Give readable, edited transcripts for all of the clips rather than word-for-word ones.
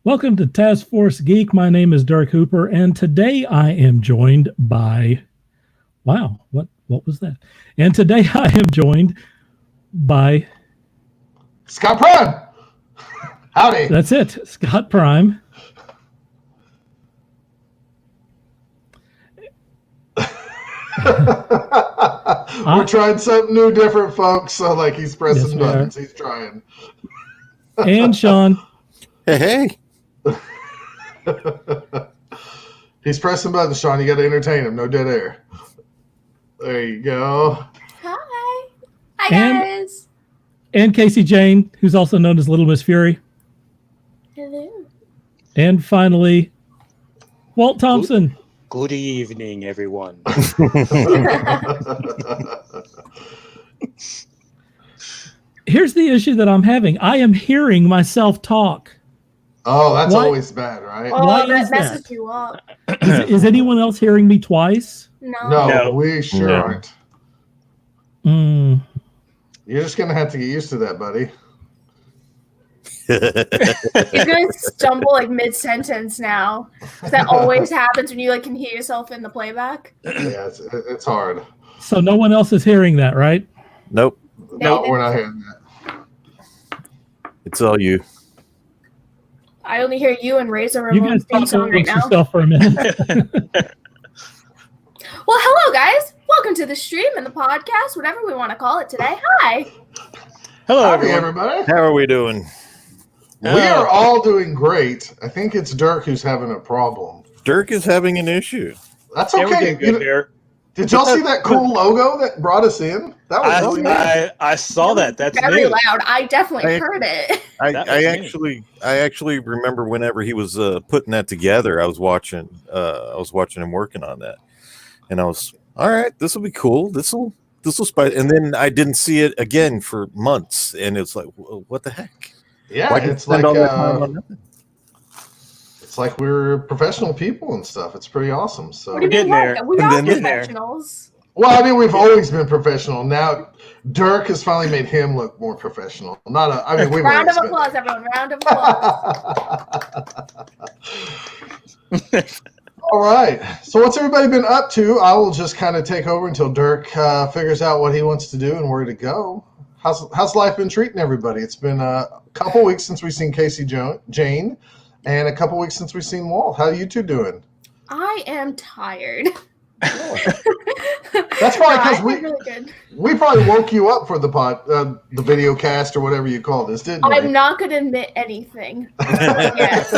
Welcome to Taskforce Geek. My name is Dirk Hooper, and today I am joined by... Wow, what was that? And today I am joined by... Scott Prime! Howdy! That's it, Scott Prime. We're trying something new, different, folks. So, like, he's pressing buttons. He's trying. And Shawn. Hey. He's pressing buttons, Shawn. You got to entertain him. No dead air. There you go. Hi. Hi, guys. And CaseyJane, who's also known as Little Miss Fury. Hello. And finally, Walt Thompson. Good evening, everyone. Here's the issue that I'm having. I am hearing myself talk. Oh, that's always bad, right? Oh, Why that is messes that? you up. Is anyone else hearing me twice? No, we sure aren't. Mm. You're just going to have to get used to that, buddy. You're going to stumble like mid-sentence now. That always happens when you can hear yourself in the playback. Yeah, it's hard. So no one else is hearing that, right? Nope. No, we're not hearing that. It's all you. I only hear you and Razor You Ramon's guys theme song talk right amongst now. yourself for a minute. Well, hello, guys. Welcome to the stream and the podcast, whatever we want to call it today. Hi. Hello, Howdy, everyone. everybody. How are we doing? We are all doing great. I think it's Dirk who's having a problem. Dirk is having an issue. That's Yeah, we're okay. doing good there. Did y'all see that cool logo that brought us in? That was really neat. I saw that. That's very new. loud. I definitely heard it. I actually remember whenever he was putting that together. I was watching him working on that, and I was all right. This will be cool. This will spice. And then I didn't see it again for months, and it's like, what the heck? Yeah, it's like it's like we're professional people and stuff. It's pretty awesome. So What do you mean, getting there. what? We And are then getting there. professionals. well, I mean, we've always been professional. Now, Dirk has finally made him look more professional. We've Round of always been. applause, everyone. Round of applause. All right. So what's everybody been up to? I will just kind of take over until Dirk figures out what he wants to do and where to go. How's life been treating everybody? It's been a couple weeks since we've seen CaseyJane and a couple weeks since we've seen Walt. How are you two doing? I am tired. That's probably because really good. we probably woke you up for the video cast or whatever you call this, didn't we? I'm not going to admit anything. Yes.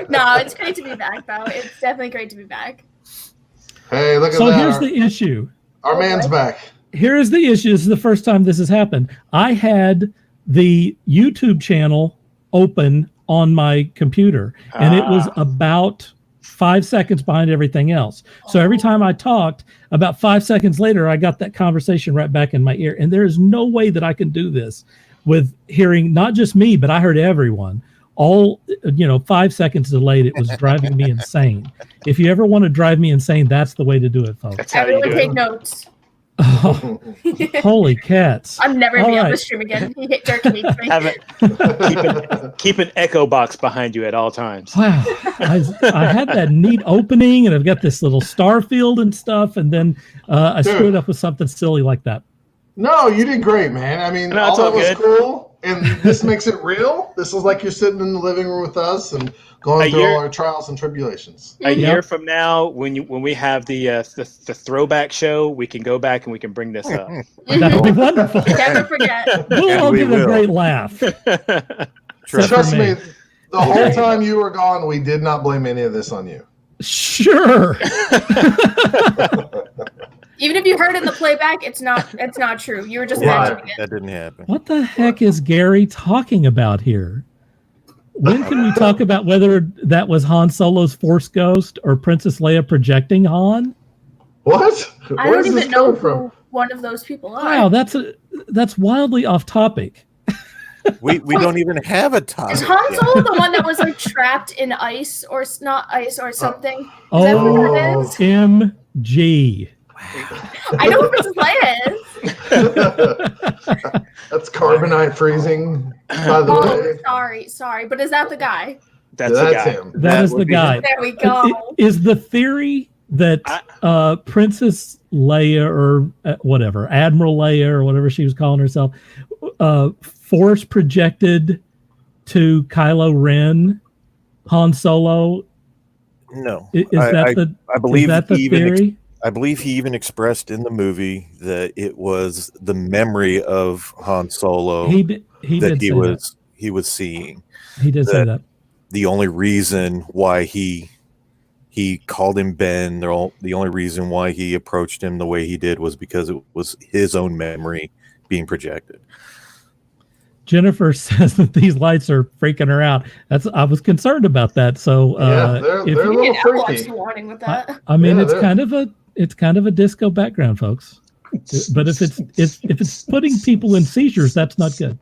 No, it's great to be back, though. It's definitely great to be back. Hey, look at So that. here's the issue. Our man's back. Here is the issue. This is the first time this has happened. I had the YouTube channel open on my computer, and it was about 5 seconds behind everything else. So every time I talked, about 5 seconds later, I got that conversation right back in my ear. And there is no way that I can do this with hearing not just me, but I heard everyone. All 5 seconds delayed. It was driving me insane. If you ever want to drive me insane, that's the way to do it, folks. That's how you Everyone do take it. notes. Oh, holy cats. I'm never going to be on right. the stream again. Dirk hates me. Have it. Keep an echo box behind you at all times. Wow. I had that neat opening, and I've got this little star field and stuff, and then I screwed up with something silly like that. No, you did great, man. I mean, No, all it's all that was good. cool, and this makes it real. This is like you're sitting in the living room with us and going through all our trials and tribulations. A year from now, when we have the throwback show, we can go back and we can bring this up. That would be wonderful. Never forget. We'll all we give a will. great laugh. Except Trust for me, the whole time you were gone, we did not blame any of this on you. Sure. Even if you heard it in the playback, it's not true. You were just imagining it. That didn't happen. What the heck is Gary talking about here? When can we talk about whether that was Han Solo's Force Ghost or Princess Leia projecting Han? What? I Where's don't this even know coming who one of those people are. Wow, that's wildly off topic. We don't even have a topic. Is Han Solo the one that was trapped in ice or not ice or something? Is that who that is? MG. I know who Princess Leia is. That's carbonite freezing, by the way. Sorry, but is that the guy? That's the guy. him. That is the guy. There we go. Is the theory that Princess Leia or whatever, Admiral Leia or whatever she was calling herself, force projected to Kylo Ren, Han Solo? No. I believe that the theory? I believe he even expressed in the movie that it was the memory of Han Solo He was seeing. He did say that. The only reason why he called him Ben, the only reason why he approached him the way he did was because it was his own memory being projected. Jennifer says that these lights are freaking her out. I was concerned about that. So they're a little freaky. Warning with that. I mean, it's kind of a disco background, folks. But if it's putting people in seizures, that's not good.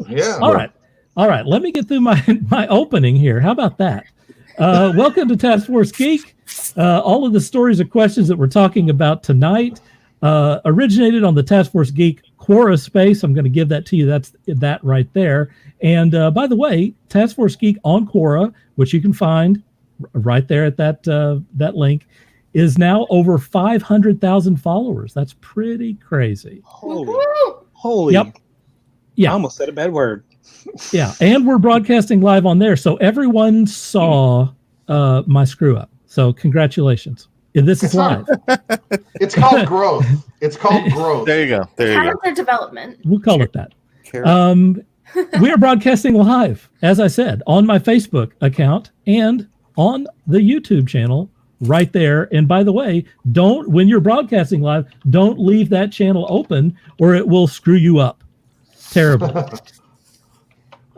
Yeah. All right. Let me get through my opening here. How about that? Welcome to Taskforce Geek. All of the stories or questions that we're talking about tonight originated on the Taskforce Geek Quora space. I'm going to give that to you. That's that right there. And by the way, Taskforce Geek on Quora, which you can find right there at that link, is now over 500,000 followers. That's pretty crazy. Holy. Yep. Yeah. I almost said a bad word. Yeah, and we're broadcasting live on there, so everyone saw my screw up. So congratulations. And this is live. It's called growth. It's called growth. There you go. Character development. We'll call it that. We are broadcasting live, as I said, on my Facebook account and on the YouTube channel right there. And by the way, when you're broadcasting live, don't leave that channel open or it will screw you up terribly.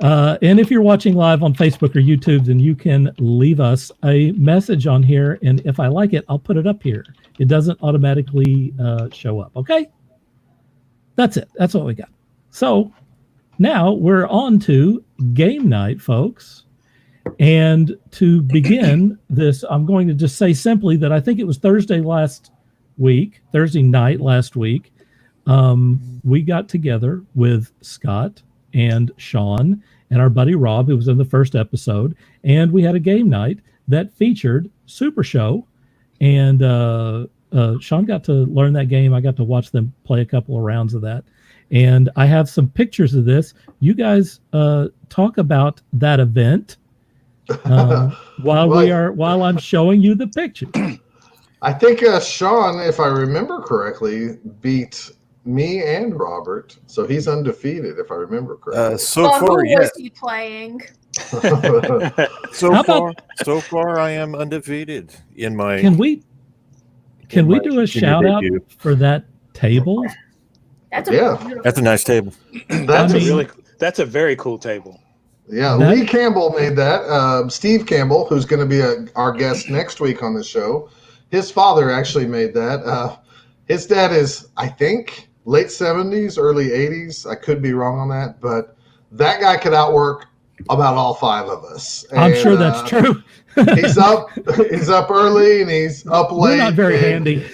And if you're watching live on Facebook or YouTube, then you can leave us a message on here. And if I like it, I'll put it up here. It doesn't automatically show up. Okay. That's it. That's what we got. So now we're on to game night, folks. And to begin this, I'm going to just say simply that I think it was Thursday night last week. We got together with Scott and Shawn and our buddy Rob, who was in the first episode, and we had a game night that featured Supershow, and Shawn got to learn that game. I got to watch them play a couple of rounds of that, and I have some pictures of this. You guys talk about that event while I'm showing you the picture. I think Shawn, if I remember correctly, beat me and Robert, so he's undefeated if I remember correctly. So far, who was he playing? So far, I am undefeated in my. Can we do a shout out for that table? That's a nice table. That's a very cool table. Yeah, Lee Campbell made that. Steve Campbell, who's going to be our guest next week on the show, his father actually made that. His dad is, I think, late 70s, early 80s. I could be wrong on that, but that guy could outwork about all five of us. I'm sure that's true. He's up early and he's up late. We're not very handy.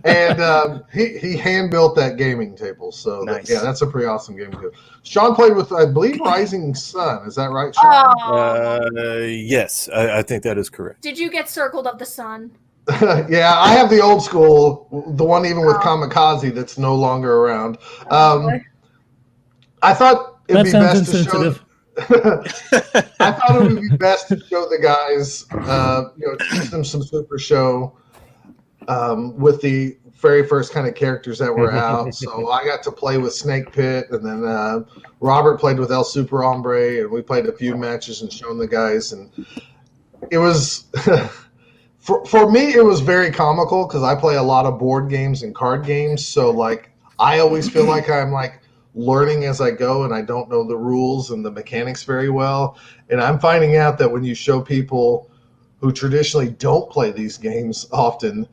And he hand built that gaming table. So nice. That's a pretty awesome gaming table. Shawn played with, I believe, Rising Sun. Is that right, Shawn? Yes, I think that is correct. Did you get Circled of the Sun? Yeah, I have the old school, the one even with Kamikaze that's no longer around. I thought it'd be best to show. I thought it would be best to show the guys, teach them some Supershow with the very first kind of characters that were out. So I got to play with Snake Pit, and then Robert played with El Super Hombre, and we played a few matches and shown the guys, and it was. For me, it was very comical because I play a lot of board games and card games. So, like, I always feel like I'm, like, learning as I go and I don't know the rules and the mechanics very well. And I'm finding out that when you show people who traditionally don't play these games often,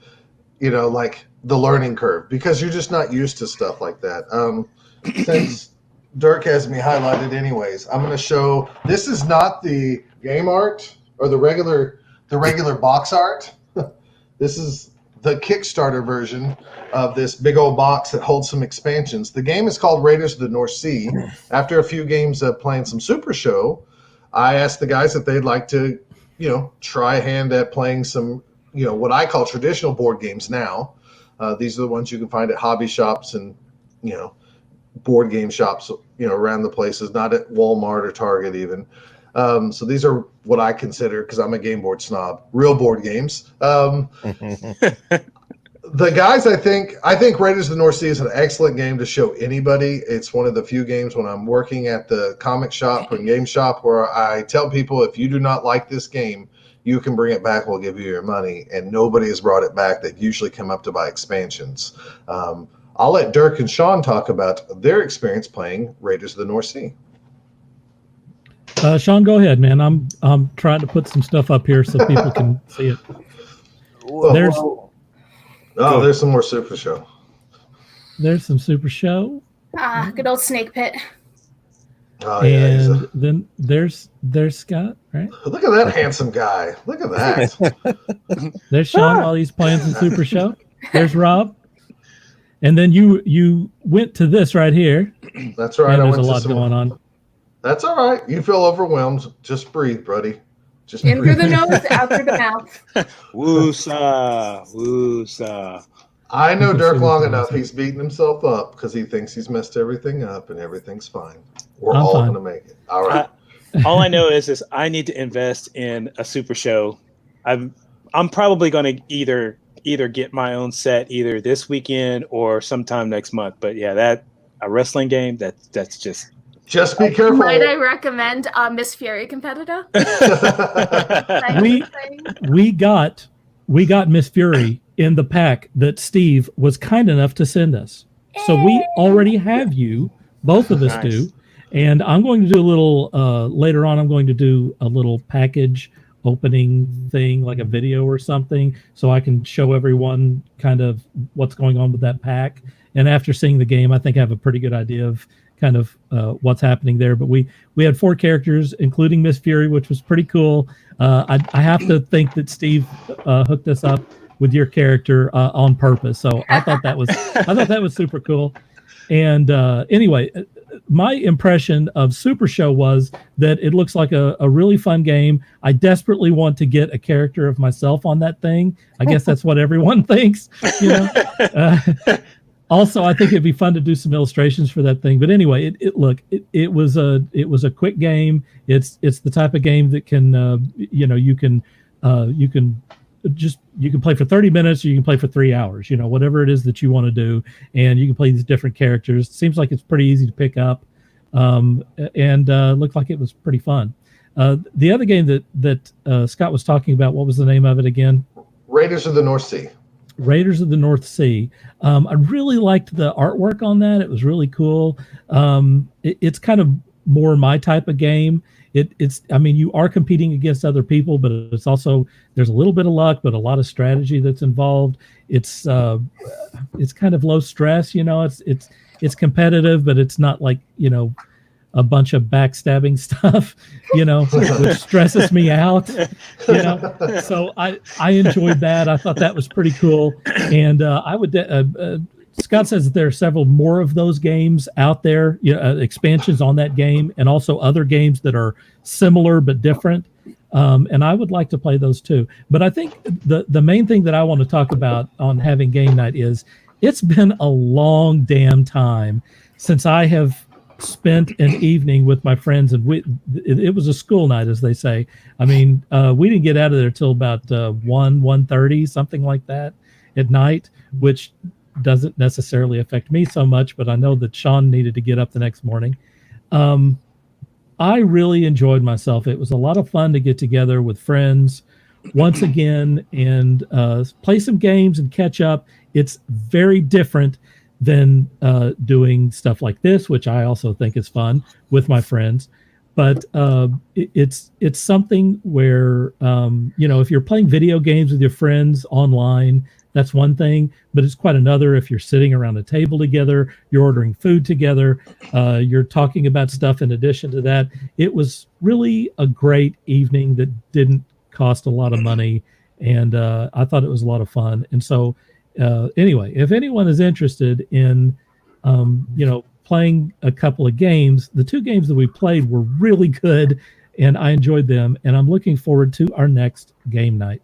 like, the learning curve because you're just not used to stuff like that. Since Dirk has me highlighted anyways, I'm going to show – this is not the game art or the regular box art. This is the Kickstarter version of this big old box that holds some expansions. The game is called Raiders of the North Sea. After a few games of playing some Supershow, I asked the guys if they'd like to, try a hand at playing some, what I call traditional board games now. These are the ones you can find at hobby shops and, board game shops, around the places, not at Walmart or Target even. So these are what I consider, because I'm a game board snob, real board games. The guys, I think Raiders of the North Sea is an excellent game to show anybody. It's one of the few games when I'm working at the comic shop and game shop where I tell people, if you do not like this game, you can bring it back. We'll give you your money. And nobody has brought it back. They've usually come up to buy expansions. I'll let Dirk and Shawn talk about their experience playing Raiders of the North Sea. Shawn, go ahead, man. I'm trying to put some stuff up here so people can see it. There's some more Supershow. There's some Supershow. Good old Snake Pit. Oh, yeah, and then there's Scott, right? Look at that handsome guy. Look at that. There's Shawn while he's playing some Supershow. There's Rob. And then you went to this right here. That's right. There's a lot going on. That's all right. You feel overwhelmed. Just breathe, buddy. Just in breathe. through the nose, out through the mouth. Woosa, woosa. I know Dirk long enough. He's beating himself up because he thinks he's messed everything up and everything's fine. We're all going to make it. All right. All I know is I need to invest in a Supershow. I'm probably going to either get my own set either this weekend or sometime next month. But yeah, a wrestling game that's just be careful. Might I recommend Miss Fury competitor? we got Miss Fury in the pack that Steve was kind enough to send us. So we already have you, both of us do. And I'm going to do a little later on. I'm going to do a little package opening thing, like a video or something, so I can show everyone kind of what's going on with that pack. And after seeing the game, I think I have a pretty good idea of kind of what's happening there. But we had 4 characters, including Miss Fury, which was pretty cool. I have to think that Steve hooked us up with your character on purpose. So I thought that was super cool. And anyway, my impression of Supershow was that it looks like a really fun game. I desperately want to get a character of myself on that thing. I guess that's what everyone thinks, Also, I think it'd be fun to do some illustrations for that thing. But anyway, it was a quick game. It's the type of game that can you can play for 30 minutes or you can play for 3 hours. Whatever it is that you want to do, and you can play these different characters. It seems like it's pretty easy to pick up, and looked like it was pretty fun. The other game that Scott was talking about, what was the name of it again? Raiders of the North Sea. Raiders of the North Sea. I really liked the artwork on that. It was really cool. It's kind of more my type of game. You are competing against other people, but it's also, there's a little bit of luck, but a lot of strategy that's involved. It's kind of low stress, it's competitive, but it's not like, a bunch of backstabbing stuff, which stresses me out, So I enjoyed that. I thought that was pretty cool. And I would, Scott says that there are several more of those games out there, expansions on that game, and also other games that are similar but different. And I would like to play those too. But I think the main thing that I want to talk about on having game night is it's been a long damn time since I have spent an evening with my friends, and it was a school night, as they say. We didn't get out of there till about 1:30, something like that at night, which doesn't necessarily affect me so much, but I know that Shawn needed to get up the next morning. I really enjoyed myself. It was a lot of fun to get together with friends once again and play some games and catch up. It's very different than doing stuff like this, which I also think is fun with my friends. But it's something where, if you're playing video games with your friends online, that's one thing, but it's quite another if you're sitting around a table together, you're ordering food together, you're talking about stuff in addition to that. It was really a great evening that didn't cost a lot of money, and I thought it was a lot of fun. And so, anyway, if anyone is interested in, playing a couple of games, the 2 games that we played were really good, and I enjoyed them. And I'm looking forward to our next game night.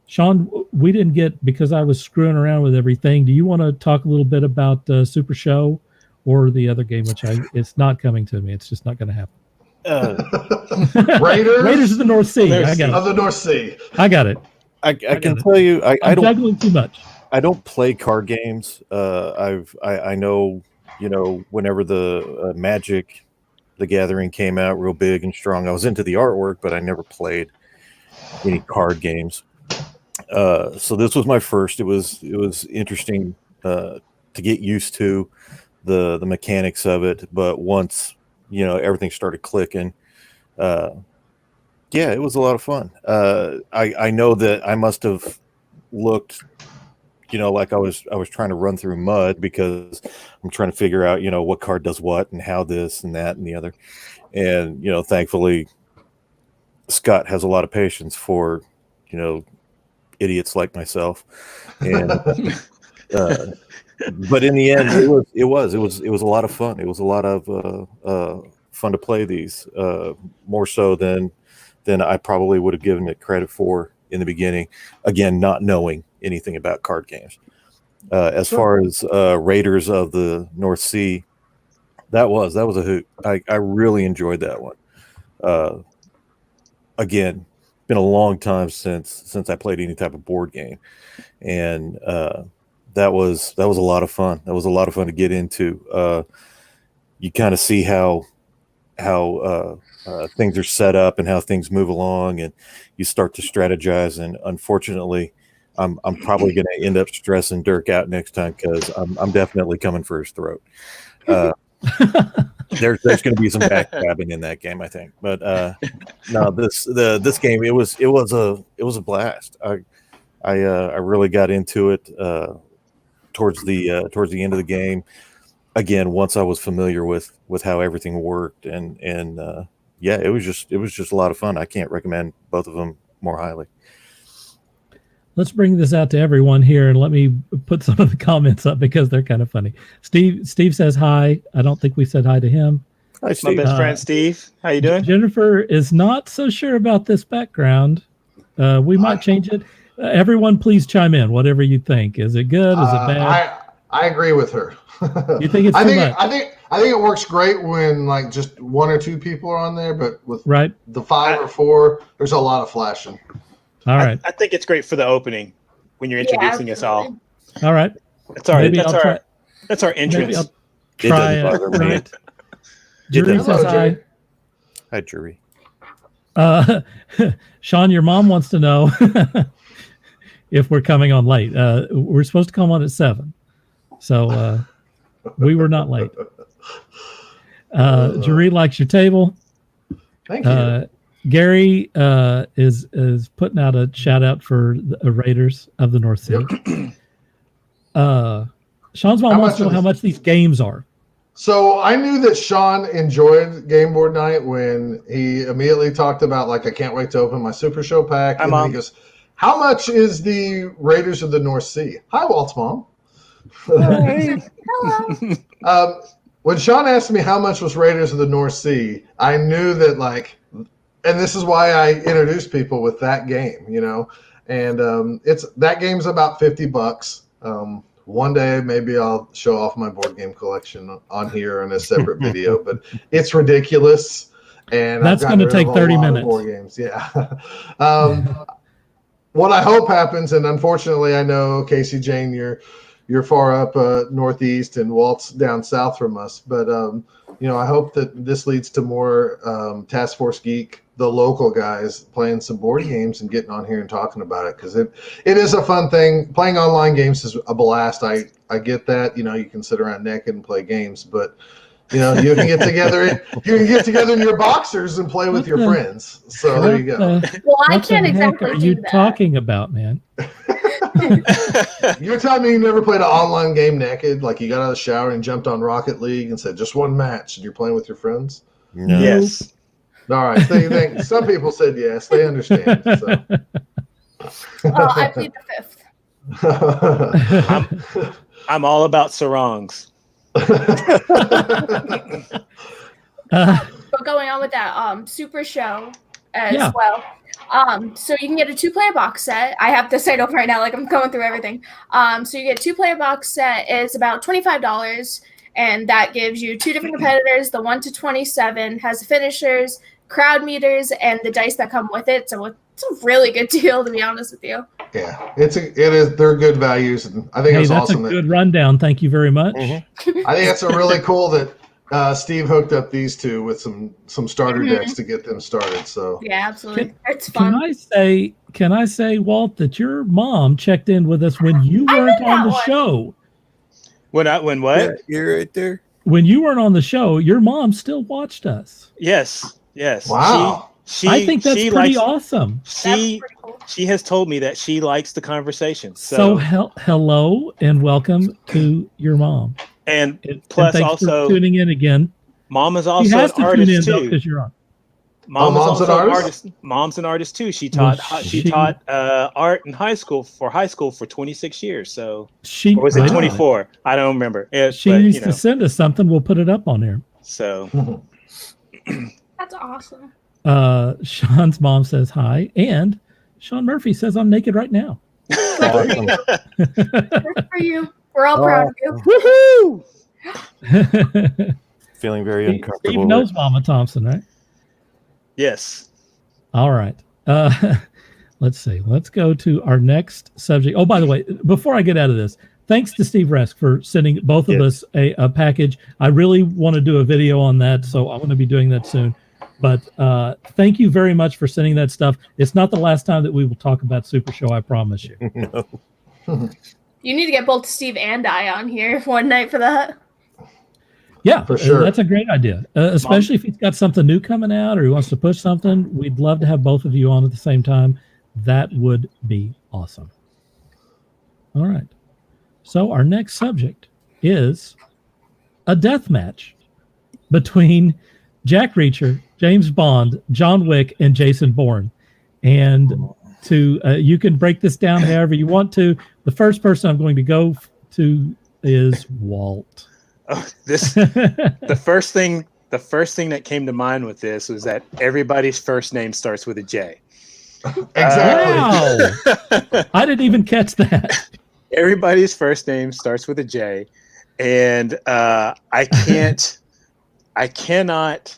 Shawn, we didn't get, because I was screwing around with everything. Do you want to talk a little bit about Supershow or the other game, which it's not coming to me. It's just not going to happen. Raiders of the North Sea. I got it. Of the North Sea. I got it. I can tell you, I I'm don't juggling too much. I don't play card games. I know, whenever the Magic, the Gathering came out real big and strong, I was into the artwork, but I never played any card games. So this was my first. It was interesting to get used to the mechanics of it, but once everything started clicking, it was a lot of fun. I know that I must have looked like I was trying to run through mud, because I'm trying to figure out what card does what and how this and that and the other. And thankfully Scott has a lot of patience for idiots like myself. And but in the end, it was a lot of fun. It was a lot of fun to play these, more so than I probably would have given it credit for in the beginning. Again, not knowing anything about card games. As far as Raiders of the North Sea, that was a hoot. I really enjoyed that one. Again, been a long time since I played any type of board game, and that was a lot of fun. That was a lot of fun to get into. You kind of see how things are set up and how things move along, and you start to strategize. And unfortunately, I'm probably going to end up stressing Dirk out next time, because I'm definitely coming for his throat. There's going to be some backstabbing in that game, I think. But no, this game, it was a blast. I really got into it towards the end of the game. Again, once I was familiar with how everything worked, and it was just a lot of fun. I can't recommend both of them more highly. Let's bring this out to everyone here, and let me put some of the comments up, because they're kind of funny. Steve says hi. I don't think we said hi to him. Hi, Steve. My best friend Steve. How you doing? Jennifer is not so sure about this background. We might change it. Everyone, please chime in. Whatever you think. Is it good? Is it bad? I agree with her. You think it's too much? I think it works great when like just 1 or 2 people are on there, but with the 5 or 4, there's a lot of flashing. All right. I think it's great for the opening when you're introducing us all. All right. That's our entrance. Maybe I'll try It doesn't bother me. Jury says hi. Hi, Jury. Shawn, your mom wants to know if we're coming on late. We're supposed to come on at 7. So we were not late. Jury likes your table. Thank you. Gary is putting out a shout out for the Raiders of the North Sea. Shawn's mom wants to know how much these games are. So I knew that Shawn enjoyed Game Board Night when he immediately talked about, like, I can't wait to open my Super Show pack. And then he goes, how much is the Raiders of the North Sea? Hi, Walt's mom. Hello. When Shawn asked me how much was Raiders of the North Sea, I knew that, like, and this is why I introduced people with that game, and that game's about $50. One day, maybe I'll show off my board game collection on here in a separate video, but it's ridiculous. And that's going to take 30 minutes. Board games, yeah. What I hope happens, and unfortunately, I know CaseyJane, you're far up northeast, and Walt's down south from us, but I hope that this leads to more Taskforce Geek, the local guys, playing some board games and getting on here and talking about it, because it is a fun thing. Playing online games is a blast. I get that. You can sit around naked and play games, but you can get together. You can get together in your boxers and play with your friends. So there you go. Well, I can't exactly do do you that. talking about, man? You're telling me you never played an online game naked? Like you got out of the shower and jumped on Rocket League and said just one match, and you're playing with your friends? No. Yes. All right. So you think some people said yes, they understand. So. I plead the fifth. I'm all about sarongs. But going on with that, Super Show as well. So you can get a 2-player box set. I have the site open right now, like I'm going through everything. So you get a 2-player box set. It's about $25, and that gives you 2 different competitors. The 1 to 27 has the finishers, crowd meters, and the dice that come with it. So it's a really good deal, to be honest with you. Yeah, it is. They're good values, and I think it's that's awesome. A good rundown. Thank you very much. Mm-hmm. I think it's really cool that Steve hooked up these two with some starter decks to get them started. So yeah, absolutely, it's fun. Can I say, Walt, that your mom checked in with us when you weren't on the show? When what? Yeah, you're right there. When you weren't on the show, your mom still watched us. Yes. Wow. I think that's pretty awesome. She has told me that she likes the conversation. So hello and welcome to your mom. And plus, thanks also for tuning in again. Mom is also an artist too. Because you're on. Mom's also an artist. Mom's an artist too. She taught art in high school for 26 years. So or was it 24? I don't remember. She needs to send us something. We'll put it up on here. So that's awesome. Shawn's mom says hi, and Shawn Murphy says I'm naked right now. Awesome. Good for you. We're all proud of you. Woohoo! Feeling very uncomfortable. Steve knows Mama Thompson, right? Yes. All right. Let's see. Let's go to our next subject. Oh, by the way, before I get out of this, thanks to Steve Resk for sending both of us a package. I really want to do a video on that, so I'm going to be doing that soon. But thank you very much for sending that stuff. It's not the last time that we will talk about Super Show, I promise you. No. You need to get both Steve and I on here one night for that. Yeah, for sure. That's a great idea, especially if he's got something new coming out or he wants to push something. We'd love to have both of you on at the same time. That would be awesome. All right. So our next subject is a death match between Jack Reacher, James Bond, John Wick, and Jason Bourne. And you can break this down however you want to. The first person I'm going to go to is Walt. Oh, the first thing that came to mind with this was that everybody's first name starts with a J. Exactly. Wow. I didn't even catch that. Everybody's first name starts with a J, and I cannot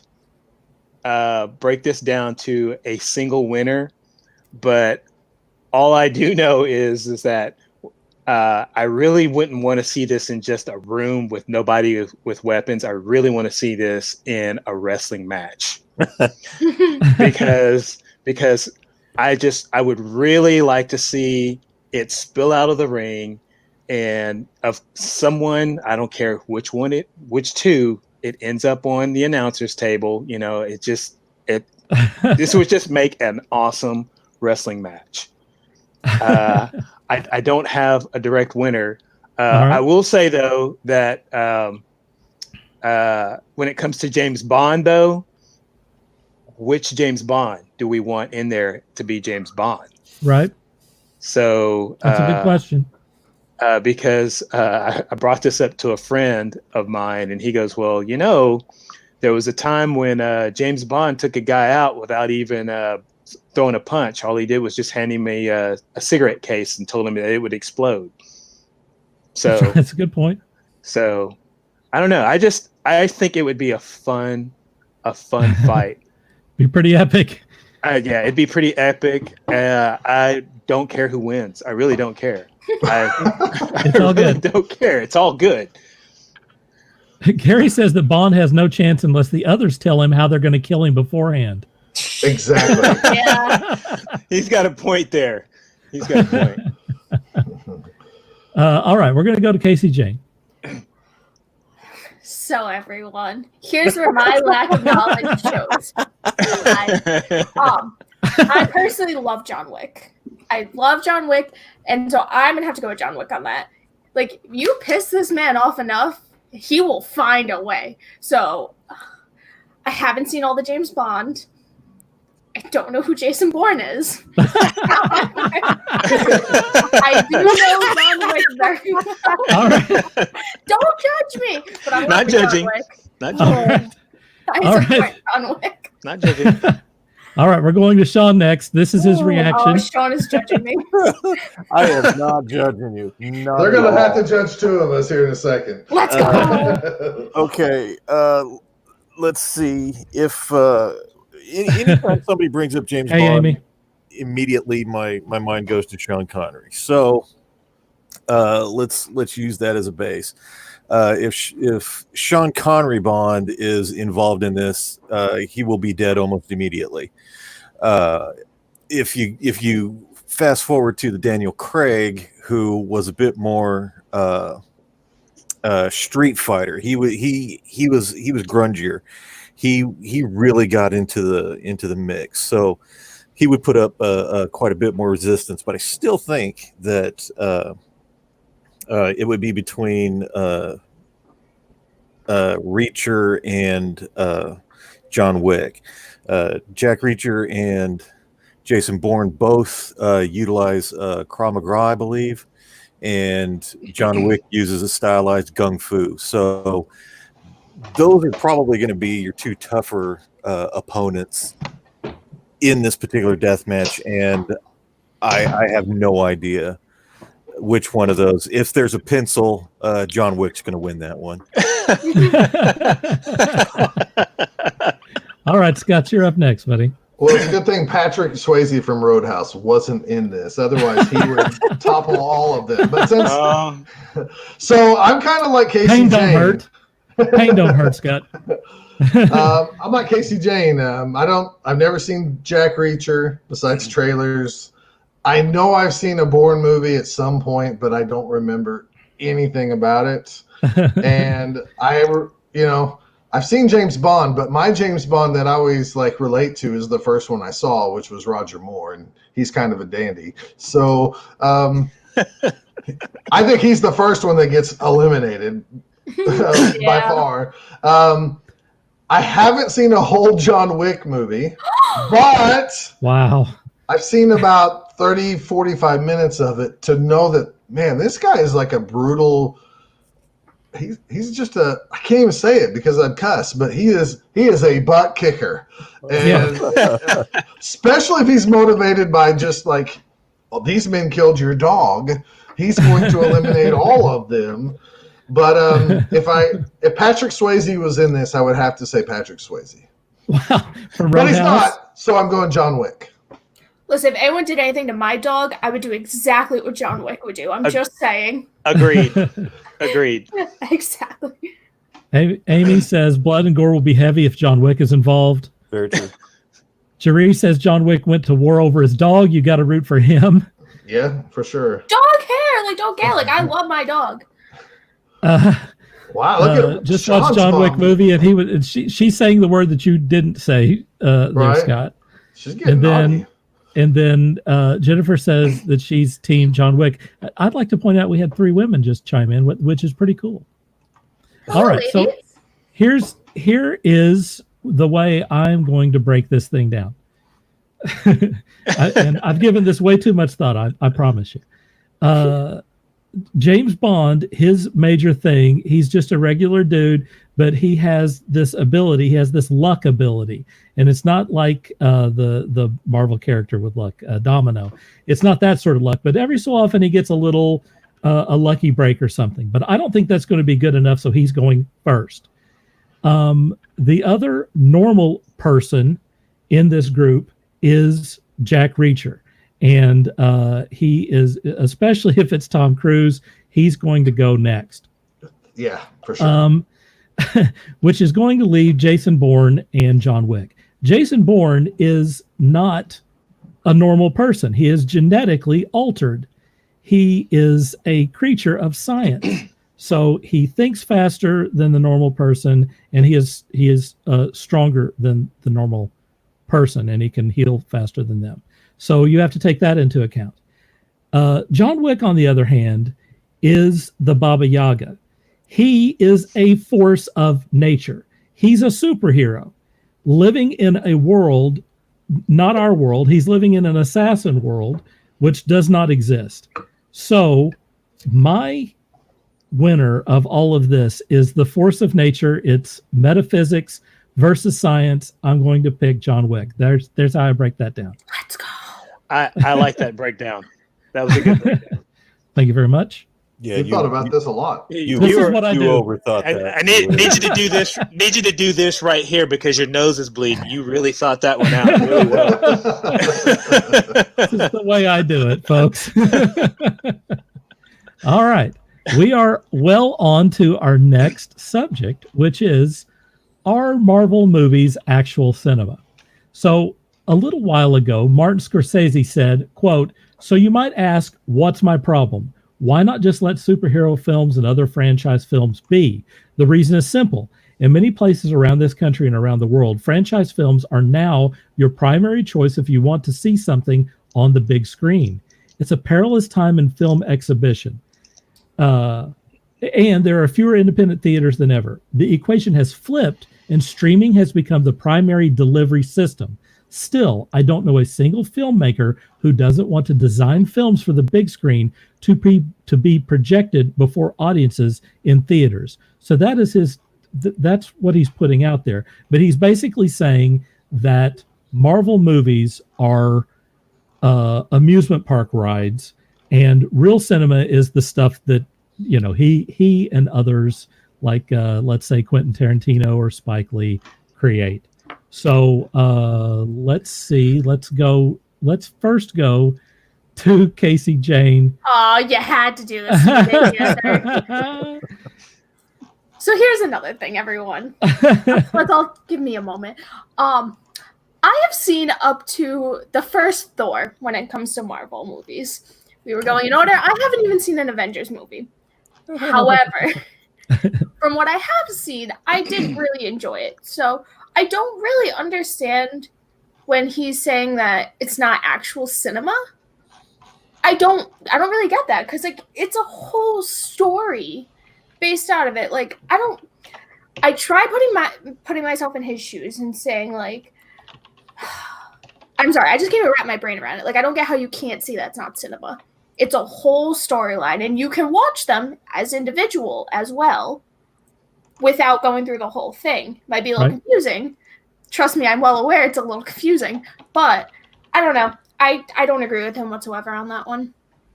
break this down to a single winner, but all I do know is that I really wouldn't want to see this in just a room with nobody with weapons. I really want to see this in a wrestling match because I would really like to see it spill out of the ring and of someone, I don't care which two, it ends up on the announcer's table. You know, this would just make an awesome wrestling match. I don't have a direct winner. Right. I will say though that when it comes to James Bond, though, which James Bond do we want in there to be James Bond? Right. So that's a good question. Because I brought this up to a friend of mine, and he goes, "Well, you know, there was a time when James Bond took a guy out without even throwing a punch. All he did was just hand him a cigarette case and told him that it would explode." So that's a good point. So I don't know. I think it would be a fun fight. Be pretty epic. Yeah, it'd be pretty epic. I don't care who wins. I really don't care. It's all good. Don't care. It's all good. Gary says that Bond has no chance unless the others tell him how they're going to kill him beforehand. Exactly. Yeah. He's got a point there. He's got a point. All right, we're going to go to CaseyJane. So everyone, here's where my lack of knowledge shows. I personally love John Wick. I love John Wick, and so I'm gonna have to go with John Wick on that. Like, you piss this man off enough, he will find a way. So I haven't seen all the James Bond. I don't know who Jason Bourne is. I do know John Wick very well. All right. Don't judge me. But I Not judging. Not judging. All right. John Wick. Not judging. All right, we're going to Shawn next. This is his reaction. Oh, Shawn is judging me. I am not judging you. They're going to have to judge two of us here in a second. Let's go. Okay, let's see. If anytime somebody brings up James Bond, Amy. immediately my mind goes to Sean Connery. So let's use that as a base. If Sean Connery Bond is involved in this, he will be dead almost immediately. If you fast forward to the Daniel Craig, who was a bit more street fighter, he was grungier. He really got into the mix, so he would put up quite a bit more resistance. But I still think that it would be between Reacher and John Wick. Jack Reacher and Jason Bourne both utilize Krav Maga, I believe, and John Wick uses a stylized gung fu. So those are probably going to be your two tougher opponents in this particular death match, and I have no idea which one of those. If there's a pencil, John Wick's going to win that one. All right, Scott, you're up next, buddy. Well, it's a good thing Patrick Swayze from Roadhouse wasn't in this. Otherwise, he would topple all of them. But since so I'm kind of like Casey Pain Jane. don't hurt. Pain don't hurt, Scott. I'm like CaseyJane. I've never seen Jack Reacher besides trailers. I know I've seen a Bourne movie at some point, but I don't remember anything about it. And I've seen James Bond, but my James Bond that I always relate to is the first one I saw, which was Roger Moore, and he's kind of a dandy. So I think he's the first one that gets eliminated by far. I haven't seen a whole John Wick movie, but wow, I've seen about 30, 45 minutes of it to know that, man, this guy is like a brutal. He's just I can't even say it because I'd cuss, but he is a butt kicker, and especially if he's motivated by just well, these men killed your dog, he's going to eliminate all of them. But if Patrick Swayze was in this, I would have to say Patrick Swayze. Wow, but he's not, so I'm going John Wick. Listen, if anyone did anything to my dog, I would do exactly what John Wick would do. I'm just saying. Agreed. Agreed. Exactly. Amy says blood and gore will be heavy if John Wick is involved. Very true. Jerry says John Wick went to war over his dog. You got to root for him. Yeah, for sure. Dog hair, don't care. I love my dog. Wow, look at just Sean's watch John Wick mom. movie, and she's saying the word that you didn't say, there, Scott. She's getting naughty. And then Jennifer says that she's team John Wick. I'd like to point out we had 3 women just chime in, which is pretty cool. All right, so here is the way I'm going to break this thing down. And I've given this way too much thought, I promise you. James Bond, his major thing, he's just a regular dude, but he has this ability, he has this luck ability. And it's not like the Marvel character with luck, Domino. It's not that sort of luck, but every so often he gets a little a lucky break or something. But I don't think that's going to be good enough, so he's going first. The other normal person in this group is Jack Reacher. And he is, especially if it's Tom Cruise, he's going to go next. Yeah, for sure. Which is going to leave Jason Bourne and John Wick. Jason Bourne is not a normal person. He is genetically altered. He is a creature of science. So he thinks faster than the normal person, and he is stronger than the normal person, and he can heal faster than them. So you have to take that into account. John Wick, on the other hand, is the Baba Yaga. He is a force of nature. He's a superhero living in a world not our world. He's living in an assassin world, which does not exist. So my winner of all of this is the force of nature. It's metaphysics versus science. I'm going to pick John Wick. There's how I break that down. Let's go. I like that breakdown. That was a good breakdown. Thank you very much. Yeah, You thought about this a lot. This is what I do. overthought I, that. I need you to do this. Need you to do this right here because your nose is bleeding. You really thought that one out really well. This is the way I do it, folks. All right. We are well on to our next subject, which is, are Marvel movies actual cinema? So a little while ago, Martin Scorsese said, quote, "So you might ask, what's my problem? Why not just let superhero films and other franchise films be? The reason is simple. In many places around this country and around the world, franchise films are now your primary choice if you want to see something on the big screen. It's a perilous time in film exhibition. And there are fewer independent theaters than ever. The equation has flipped, and streaming has become the primary delivery system. Still, I don't know a single filmmaker who doesn't want to design films for the big screen to be projected before audiences in theaters." So that is that's what he's putting out there. But he's basically saying that Marvel movies are amusement park rides, and real cinema is the stuff that, you know, he and others like let's say Quentin Tarantino or Spike Lee create. So let's see. Let's first go to CaseyJane. Oh, you had to do this. You did, Heather. So here's another thing, everyone. Let's all give me a moment. I have seen up to the first Thor when it comes to Marvel movies. We were going in order. I haven't even seen an Avengers movie. However, from what I have seen, I did really enjoy it. So I don't really understand when he's saying that it's not actual cinema. I don't really get that, because like it's a whole story based out of it. Like I try putting myself in his shoes and saying like, I'm sorry, I just can't wrap my brain around it. Like I don't get how you can't see that's not cinema. It's a whole storyline, and you can watch them as individual as well without going through the whole thing. Might be a little confusing. Trust me, I'm well aware it's a little confusing, but I don't know. I don't agree with him whatsoever on that one.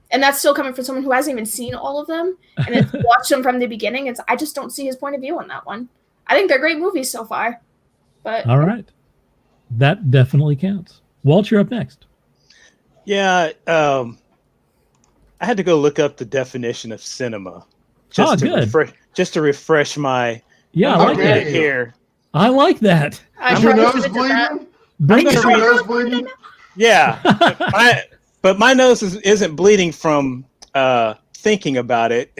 And that's still coming from someone who hasn't even seen all of them and has watched them from the beginning. I just don't see his point of view on that one. I think they're great movies so far. But all right. That definitely counts. Walt, you're up next. Yeah, I had to go look up the definition of cinema. Just to refresh my I like that here. I like that. Is your nose bleeding? Bring Is it your nose bleeding? Yeah, but my nose isn't bleeding from thinking about it.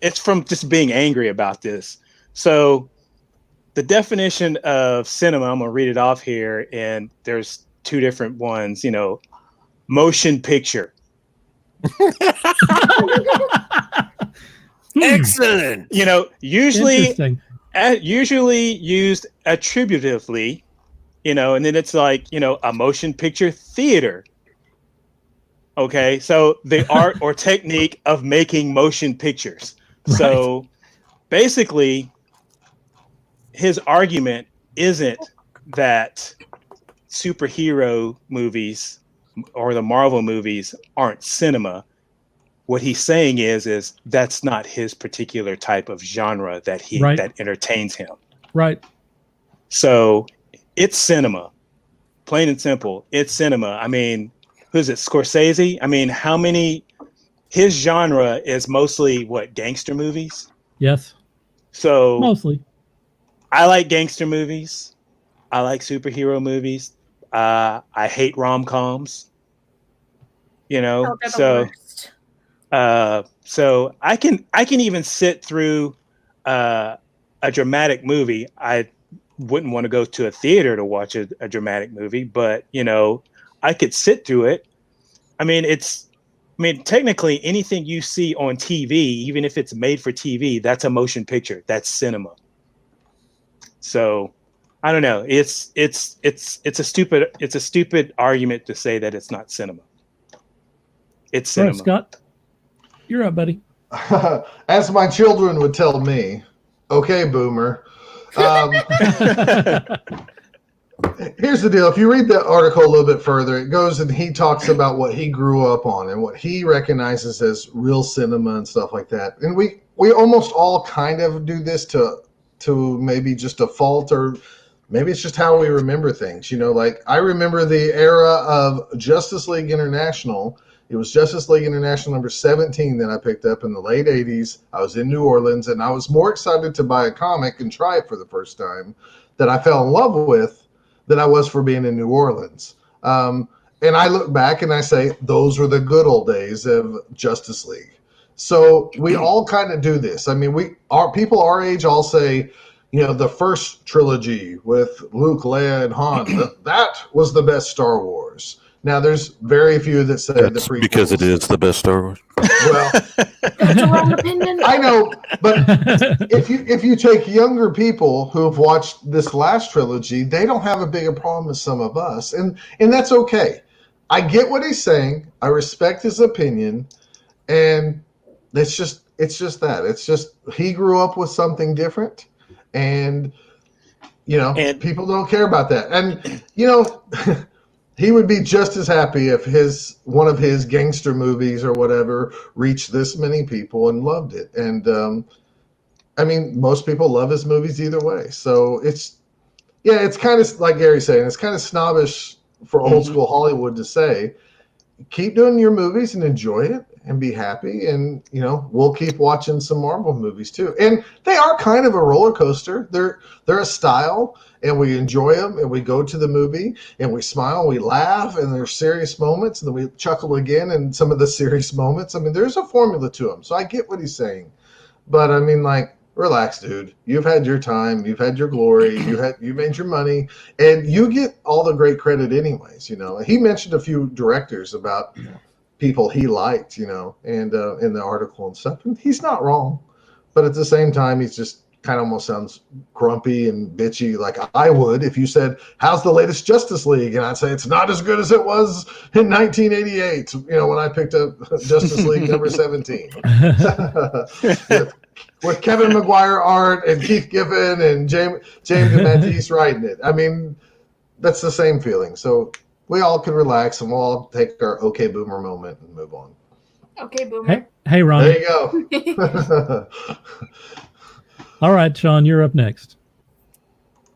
It's from just being angry about this. So the definition of cinema, I'm gonna read it off here, and there's two different ones. You know, motion picture. Excellent. You know, usually used attributively, you know, and then it's like, you know, a motion picture theater. Okay, so the art or technique of making motion pictures. Right. So basically, his argument isn't that superhero movies or the Marvel movies aren't cinema. What he's saying is that's not his particular type of genre that that entertains him. Right. So it's cinema, plain and simple. It's cinema. I mean, who's it? Scorsese. I mean, his genre is mostly what, gangster movies? Yes. So mostly. I like gangster movies. I like superhero movies. I hate rom-coms. You know, so I can even sit through a dramatic movie. I wouldn't want to go to a theater to watch a dramatic movie, but you know, I could sit through it. I mean, technically anything you see on TV, even if it's made for TV, that's a motion picture. That's cinema. So I don't know. It's a stupid argument to say that it's not cinema. It's All right, cinema. Scott, you're up, buddy. As my children would tell me, okay, boomer. Here's the deal. If you read the article a little bit further, it goes and he talks about what he grew up on and what he recognizes as real cinema and stuff like that. And we almost all kind of do this to maybe just a fault, or maybe it's just how we remember things. You know, like I remember the era of Justice League International. It was Justice League International number 17 that I picked up in the late 80s. I was in New Orleans, and I was more excited to buy a comic and try it for the first time that I fell in love with than I was for being in New Orleans. And I look back and I say, those were the good old days of Justice League. So we all kind of do this. I mean, people our age all say, you know, the first trilogy with Luke, Leia, and Han, that was the best Star Wars. Now, there's very few that say That's the prequels. because it is the best Star Wars. Well, That's a wrong opinion. I know, but if you take younger people who have watched this last trilogy, they don't have a bigger problem as some of us, and that's okay. I get what he's saying. I respect his opinion, and it's just that. It's just he grew up with something different, and you know, people don't care about that. And you know, he would be just as happy if one of his gangster movies or whatever reached this many people and loved it. And I mean, most people love his movies either way. So it's kind of like Gary's saying, it's kind of snobbish for old school Hollywood to say, keep doing your movies and enjoy it and be happy. And, you know, we'll keep watching some Marvel movies too. And they are kind of a roller coaster. They're a style, and we enjoy them, and we go to the movie and we smile, and we laugh, and there's serious moments, and then we chuckle again in some of the serious moments. I mean, there's a formula to them. So I get what he's saying, but I mean, like, relax, dude. You've had your time. You've had your glory. You made your money, and you get all the great credit anyways. You know, he mentioned a few directors about people he liked, you know, and in the article and stuff. And he's not wrong, but at the same time, he's just kind of almost sounds grumpy and bitchy, like I would if you said, "How's the latest Justice League?" And I'd say it's not as good as it was in 1988. You know, when I picked up Justice League number 17. With Kevin Maguire art and Keith Giffen and James DeMatteis writing it. I mean, that's the same feeling. So we all can relax, and we'll all take our okay boomer moment and move on. Okay, boomer. Hey, Ronnie. There you go. All right, Shawn, you're up next.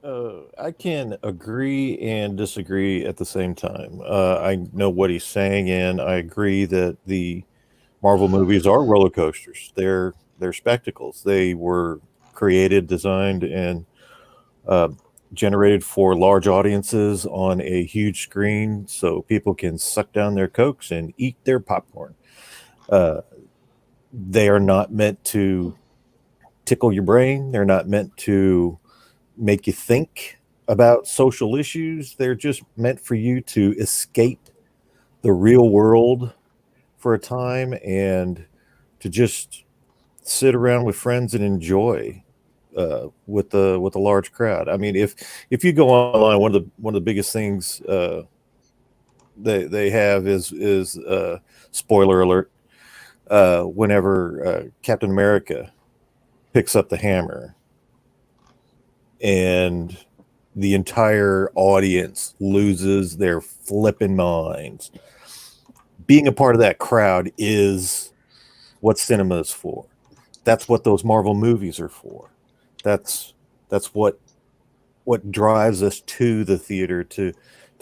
I can agree and disagree at the same time. I know what he's saying, and I agree that the Marvel movies are roller coasters. They're spectacles. They were created, designed, and generated for large audiences on a huge screen so people can suck down their Cokes and eat their popcorn. They are not meant to tickle your brain. They're not meant to make you think about social issues. They're just meant for you to escape the real world for a time and to just sit around with friends and enjoy with the large crowd. I mean, if you go online, one of the biggest things they have is spoiler alert. Whenever Captain America picks up the hammer and the entire audience loses their flipping minds, being a part of that crowd is what cinema is for. That's what those Marvel movies are for. That's what drives us to the theater, to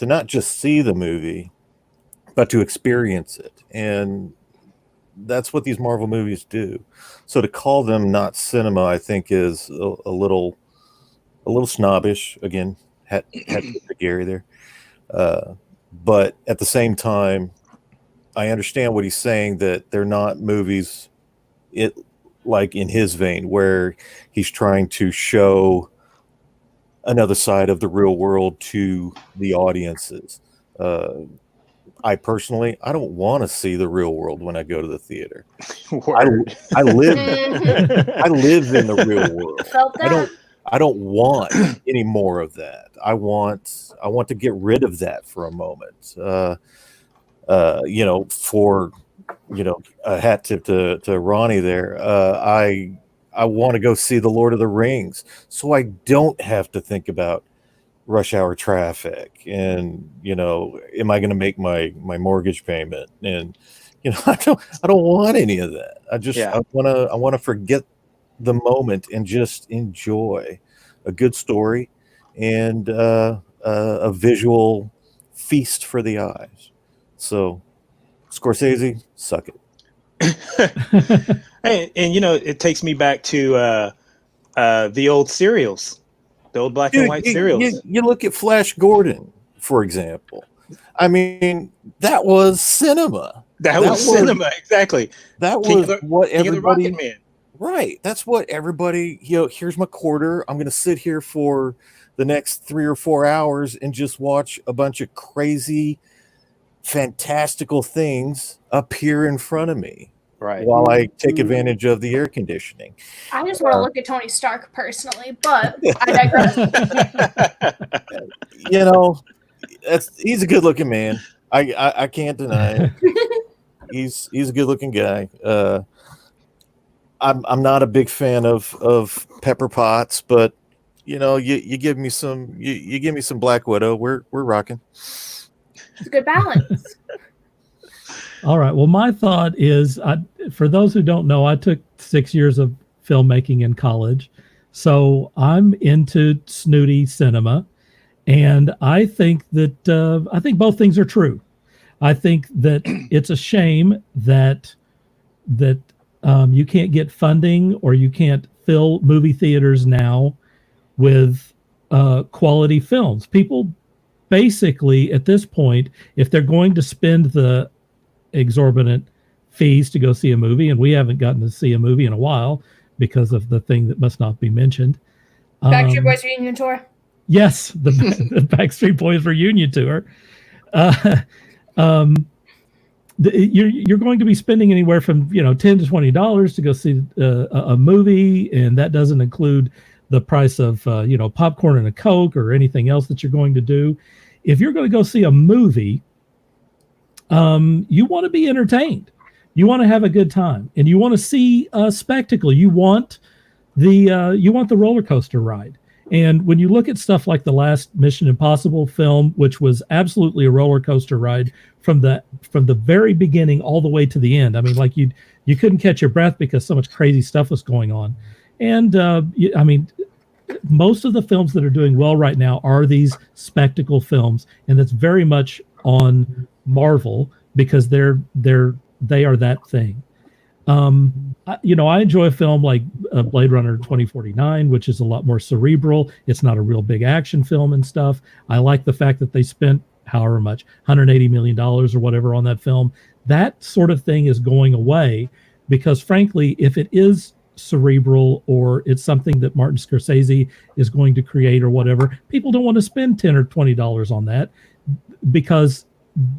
not just see the movie, but to experience it. And that's what these Marvel movies do. So to call them not cinema, I think, is a little snobbish. Again, had to put Gary there. But at the same time, I understand what he's saying, that they're not movies like in his vein, where he's trying to show another side of the real world to the audiences. I personally, I don't want to see the real world when I go to the theater. I live in the real world. Felt that. I don't want any more of that. I want to get rid of that for a moment. For a hat tip to Ronnie there. I want to go see the Lord of the Rings, so I don't have to think about rush hour traffic and am I going to make my mortgage payment? And I don't want any of that. I want to forget the moment and just enjoy a good story and a visual feast for the eyes. So Scorsese, suck it. and it takes me back to the old serials, the old black and white serials. You look at Flash Gordon, for example. I mean, that was cinema. That was cinema, exactly. That was what everybody. Rocket Man. Right. That's what everybody. Here's my quarter. I'm going to sit here for the next 3 or 4 hours and just watch a bunch of crazy, fantastical things appear in front of me. Right. While I take advantage of the air conditioning. I just want to look at Tony Stark personally, but I digress. He's a good-looking man. I can't deny it. He's a good-looking guy. I'm not a big fan of Pepper Potts, but you give me some you give me some Black Widow. We're rocking. It's a good balance. All right. Well, my thought is, for those who don't know, I took 6 years of filmmaking in college, so I'm into snooty cinema, and I think that I think both things are true. I think that it's a shame that you can't get funding or you can't fill movie theaters now with quality films. People basically, at this point, if they're going to spend the exorbitant fees to go see a movie, and we haven't gotten to see a movie in a while because of the thing that must not be mentioned. Backstreet Boys reunion tour. Yes, the Backstreet Boys reunion tour. You're going to be spending anywhere from $10 to $20 to go see a movie, and that doesn't include the price of popcorn and a Coke or anything else that you're going to do. If you're going to go see a movie, you want to be entertained, you want to have a good time, and you want to see a spectacle. You want the roller coaster ride. And when you look at stuff like the last Mission Impossible film, which was absolutely a roller coaster ride from the very beginning all the way to the end. I mean, like you couldn't catch your breath because so much crazy stuff was going on. And most of the films that are doing well right now are these spectacle films, and that's very much on Marvel because they are that thing. I enjoy a film like Blade Runner 2049, which is a lot more cerebral. It's not a real big action film and stuff. I like the fact that they spent however much, $180 million or whatever on that film. That sort of thing is going away because, frankly, if it is cerebral or it's something that Martin Scorsese is going to create or whatever, people don't want to spend $10 or $20 on that because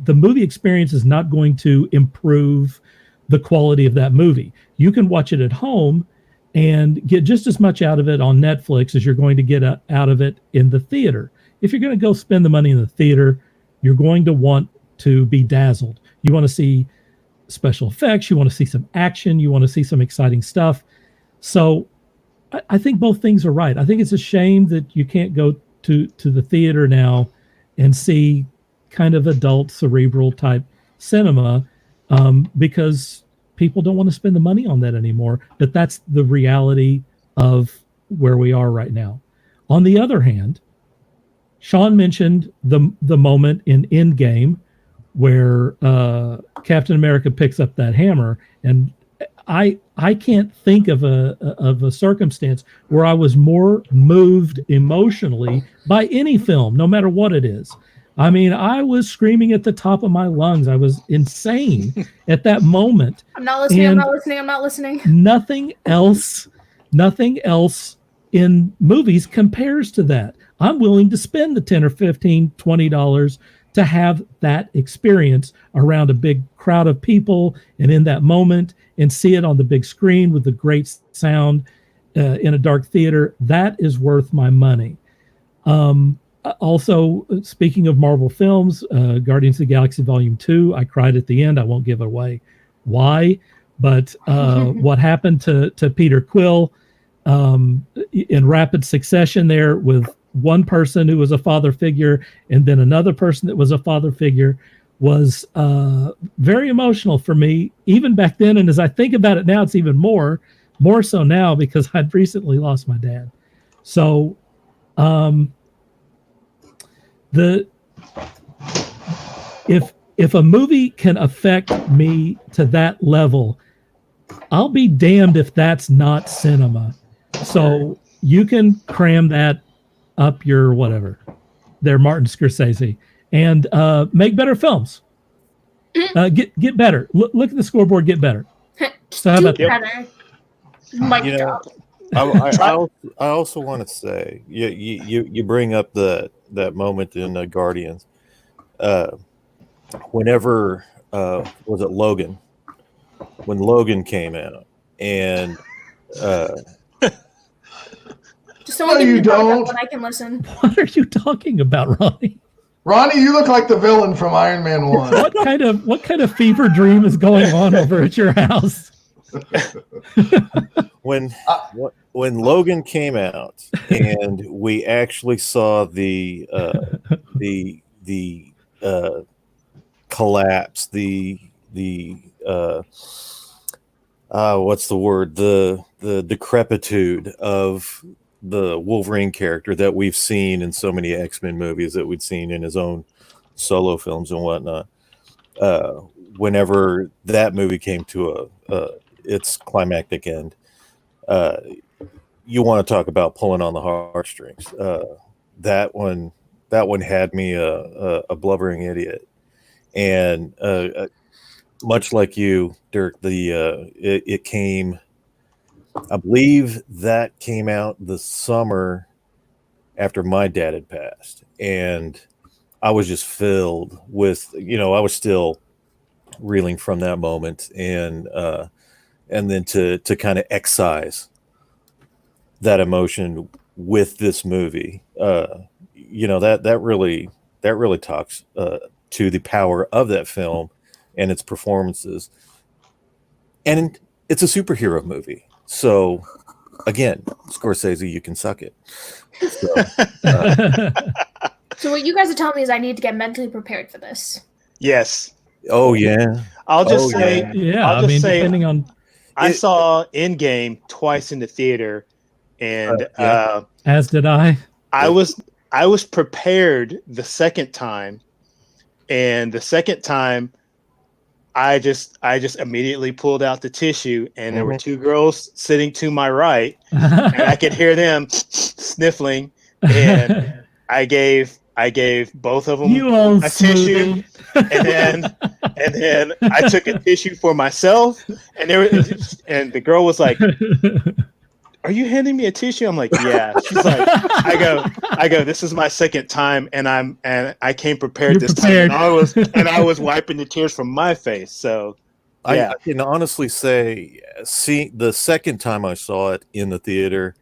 the movie experience is not going to improve the quality of that movie. You can watch it at home and get just as much out of it on Netflix as you're going to get out of it in the theater. If you're going to go spend the money in the theater, you're going to want to be dazzled. You want to see special effects. You want to see some action. You want to see some exciting stuff. So I think both things are right. I think it's a shame that you can't go to the theater now and see kind of adult cerebral type cinema because people don't want to spend the money on that anymore. But that's the reality of where we are right now. On the other hand, Shawn mentioned the moment in Endgame where Captain America picks up that hammer, and I can't think of a circumstance where I was more moved emotionally by any film, no matter what it is. I mean, I was screaming at the top of my lungs. I was insane at that moment. I'm not listening. I'm not listening. Nothing else in movies compares to that. I'm willing to spend the $10 or $15, $20 to have that experience around a big crowd of people and in that moment and see it on the big screen with the great sound. in a dark theater, that is worth my money. Also, speaking of Marvel films, Guardians of the Galaxy Volume 2, I cried at the end. I won't give away why, but what happened to Peter Quill in rapid succession there, with one person who was a father figure and then another person that was a father figure, was very emotional for me, even back then. And as I think about it now, it's even more so now, because I'd recently lost my dad. So if a movie can affect me to that level, I'll be damned if that's not cinema. So you can cram that up your whatever there, Martin Scorsese, and make better films. Get better. Look at the scoreboard. Get better. So how about better? Mic drop. I also want to say, you bring up that moment in Guardians. Whenever was it Logan? When Logan came out, and someone give me the thumbs up when I can listen. What are you talking about, Ronnie? Ronnie, you look like the villain from Iron Man 1. What kind of fever dream is going on over at your house? When Logan came out, and we actually saw the collapse, what's the word? The decrepitude of the Wolverine character that we've seen in so many X-Men movies, that we'd seen in his own solo films and whatnot. Whenever that movie came to its climactic end, you want to talk about pulling on the heartstrings. That one had me a blubbering idiot. And much like you, Dirk, it came, I believe that came out the summer after my dad had passed, and I was just filled with, I was still reeling from that moment, and then to kind of excise that emotion with this movie, that really talks to the power of that film and its performances. And it's a superhero movie. So again, Scorsese, you can suck it. So what you guys are telling me is I need to get mentally prepared for this. Yes. Oh yeah. I'll just say, depending on. I saw Endgame twice in the theater, and as did I. I was prepared the second time, and the second time, I just immediately pulled out the tissue, and there were two girls sitting to my right, and I could hear them sniffling, and I gave both of them a tissue, and then I took a tissue for myself, and the girl was like, "Are you handing me a tissue?" I'm like, "Yeah." She's like, I go, "This is my second time, and I came prepared this time." And I was wiping the tears from my face. So, yeah. I can honestly say, the second time I saw it in the theater,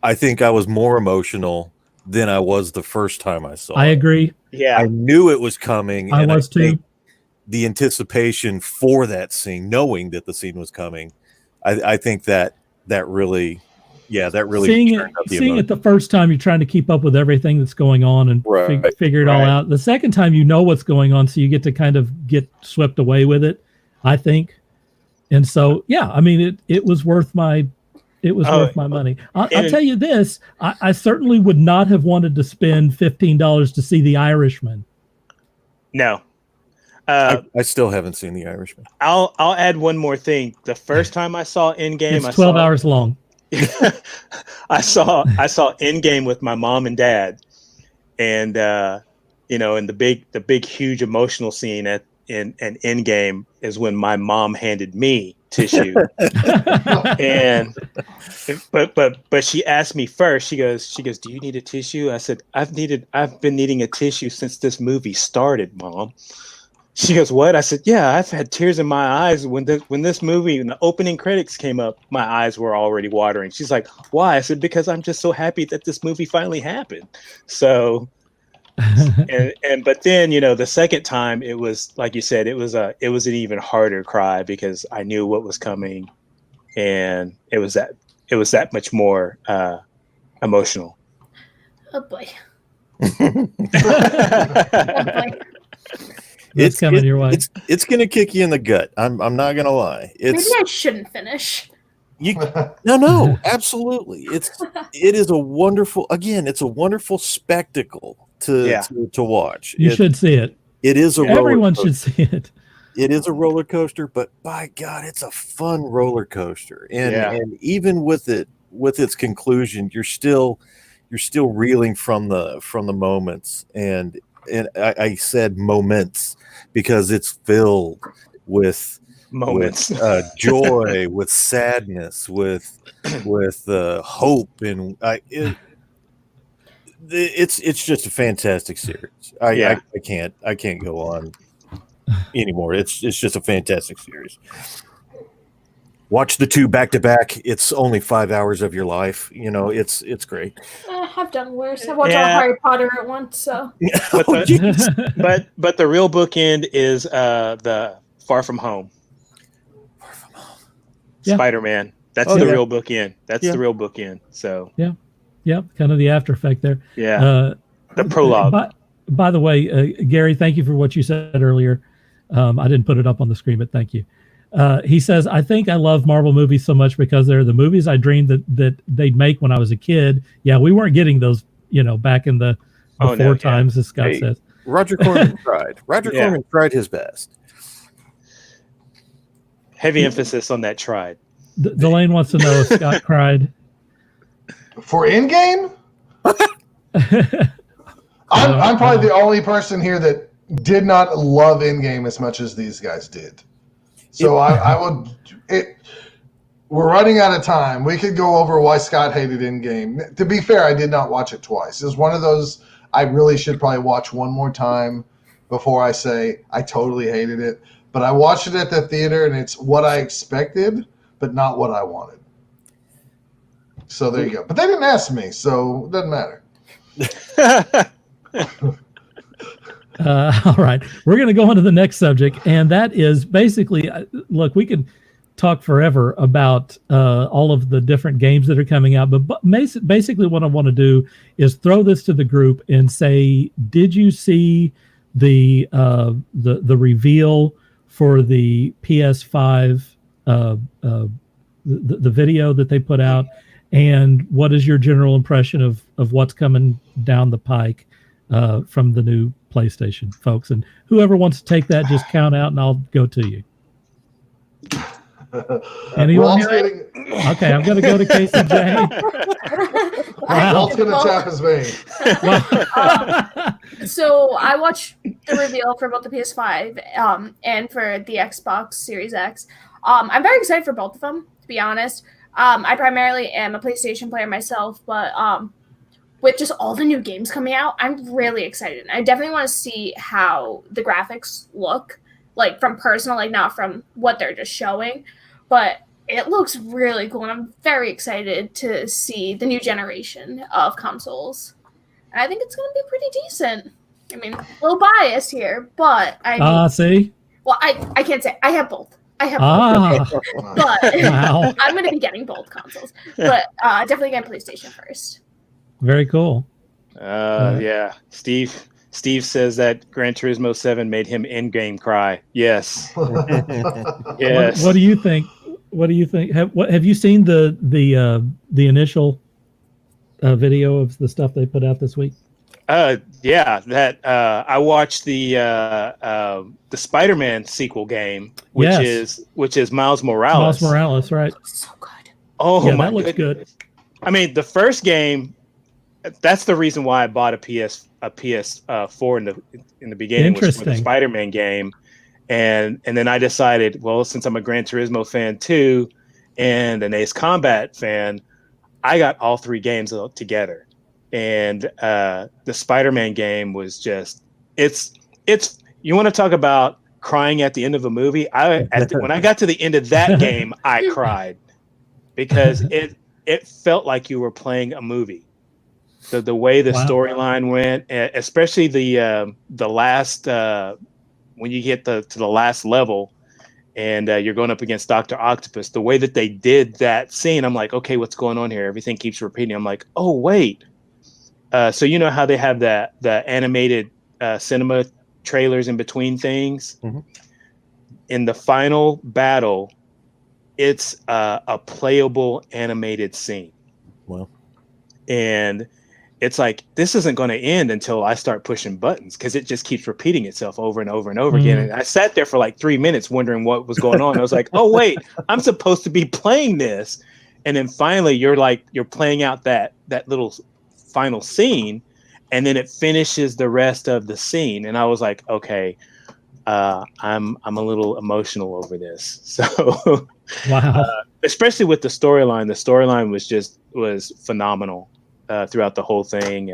I think I was more emotional than I was the first time I saw it. I agree. Yeah, I knew it was coming. I was too. The anticipation for that scene, knowing that the scene was coming, I think that really seeing it the first time, you're trying to keep up with everything that's going on and figure it all out. The second time, you know what's going on, so you get to kind of get swept away with it, I think. And so, yeah, I mean, it was worth my money. I'll tell you this: I certainly would not have wanted to spend $15 to see The Irishman. No. I still haven't seen The Irishman. I'll add one more thing. The first time I saw Endgame, it's 12 hours long. I saw Endgame with my mom and dad, and and the big huge emotional scene in Endgame is when my mom handed me tissue, but she asked me first. She goes, "Do you need a tissue?" I said, I've been needing a tissue since this movie started, Mom. She goes, "What?" I said, "Yeah, I've had tears in my eyes when this movie and the opening credits came up. My eyes were already watering." She's like, "Why?" I said, "Because I'm just so happy that this movie finally happened." So, but then the second time it was like you said, it was an even harder cry because I knew what was coming, and it was that much more emotional. Oh boy. Oh boy. It's coming your way. It's gonna kick you in the gut. I'm not gonna lie. Maybe I shouldn't finish. No, absolutely. It is a wonderful. Again, it's a wonderful spectacle to watch. You should see it. It is a everyone should see it. It is a roller coaster, but by God, it's a fun roller coaster. And even with its conclusion, you're still reeling from the moments. And I said moments because it's filled with moments, with, joy, with sadness, with hope, and it's just a fantastic series. I can't go on anymore. It's just a fantastic series. Watch the two back to back. It's only 5 hours of your life. It's great. I've done worse. I've watched all Harry Potter at once. So, but the real bookend is the Far From Home. Spider-Man. That's the real bookend. That's the real bookend. So kind of the after effect there. The prologue. By the way, Gary, thank you for what you said earlier. I didn't put it up on the screen, but thank you. He says, I think I love Marvel movies so much because they're the movies I dreamed that they'd make when I was a kid. Yeah, we weren't getting those, back in the before times, as Scott says. Roger Corman tried. Corman tried his best. Heavy emphasis on that tried. Delane wants to know if Scott cried. For Endgame? I'm probably the only person here that did not love Endgame as much as these guys did. So I would. We're running out of time. We could go over why Scott hated Endgame. To be fair, I did not watch it twice. It was one of those I really should probably watch one more time before I say I totally hated it. But I watched it at the theater, and it's what I expected, but not what I wanted. So there you go. But they didn't ask me, so it doesn't matter. All right. We're going to go on to the next subject, and that is basically, look, we could talk forever about all of the different games that are coming out, but basically what I want to do is throw this to the group and say, did you see the reveal for the PS5, the video that they put out, and what is your general impression of what's coming down the pike from the new PlayStation, folks? And whoever wants to take that, just count out, and I'll go to you. Anyone? Okay, I'm going to go to CaseyJane. Walt's going to tap his vein. So I watched the reveal for both the PS5 and for the Xbox Series X. I'm very excited for both of them, to be honest. I primarily am a PlayStation player myself, but with just all the new games coming out, I'm really excited. I definitely want to see how the graphics look, like from personal, like not from what they're just showing. But it looks really cool, and I'm very excited to see the new generation of consoles. And I think it's going to be pretty decent. I mean, a little biased here, but see? Well, I can't say. I have both. Both. But wow. I'm going to be getting both consoles. But definitely getting PlayStation first. Very cool. Yeah. Steve says that Gran Turismo 7 made him in-game cry. Yes. Yes. What do you think? What do you think? Have you seen the initial video of the stuff they put out this week? Yeah. That I watched the Spider-Man sequel game, which is Miles Morales. Miles Morales, right? So good. Oh yeah, my! That looks good. I mean, the first game. That's the reason why I bought a PS4 in the beginning, was for the Spider-Man game, and then I decided, well, since I'm a Gran Turismo fan too, and an Ace Combat fan, I got all three games together, and the Spider-Man game was just it's you want to talk about crying at the end of a movie. When I got to the end of that game, I cried because it felt like you were playing a movie. The way the storyline went, especially the last when you get to the last level and you're going up against Dr. Octopus, the way that they did that scene, I'm like, okay, what's going on here? Everything keeps repeating. I'm like, oh wait. So you know how they have the animated cinema trailers in between things? Mm-hmm. In the final battle, it's a playable animated scene. Wow. And it's like, this isn't going to end until I start pushing buttons because it just keeps repeating itself over and over and over again. And I sat there for like 3 minutes wondering what was going on. I was like, oh, wait, I'm supposed to be playing this. And then finally you're playing out that little final scene, and then it finishes the rest of the scene. And I was like, okay, I'm a little emotional over this. So wow. Especially with the storyline. The storyline was phenomenal. Throughout the whole thing,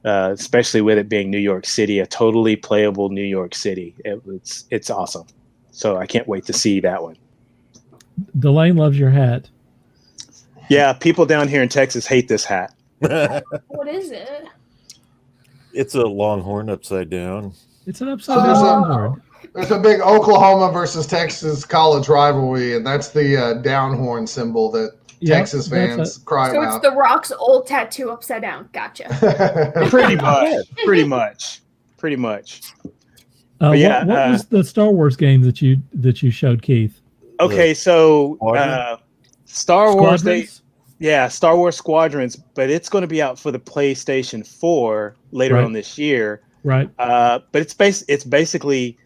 especially with it being New York City, a totally playable New York City. It's awesome. So I can't wait to see that one. Delane loves your hat. Yeah, people down here in Texas hate this hat. What is it? It's a longhorn upside down. It's an upside down longhorn. There's a big Oklahoma versus Texas college rivalry, and that's the down horn symbol that Texas fans cry about. So it's The Rock's old tattoo upside down. Gotcha. Pretty much. What was the Star Wars game that you showed, Keith? Okay, so Star Wars Star Wars Squadrons, but it's going to be out for the PlayStation 4 later on this year. Right. But it's basically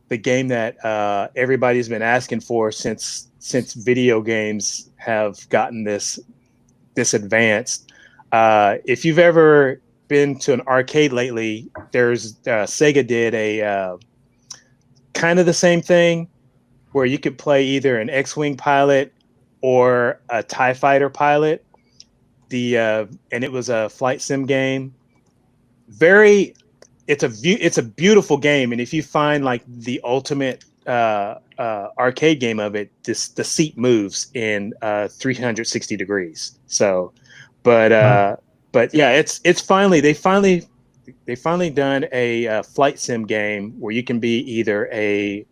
the game that everybody's been asking for since video games have gotten this advanced. If you've ever been to an arcade lately, there's Sega did a kind of the same thing where you could play either an X-Wing pilot or a TIE fighter pilot. And it was a flight sim game. It's a beautiful game, and if you find like the ultimate arcade game of it, the seat moves in 360 degrees. So, but yeah, it's finally they finally done a flight sim game where you can be either a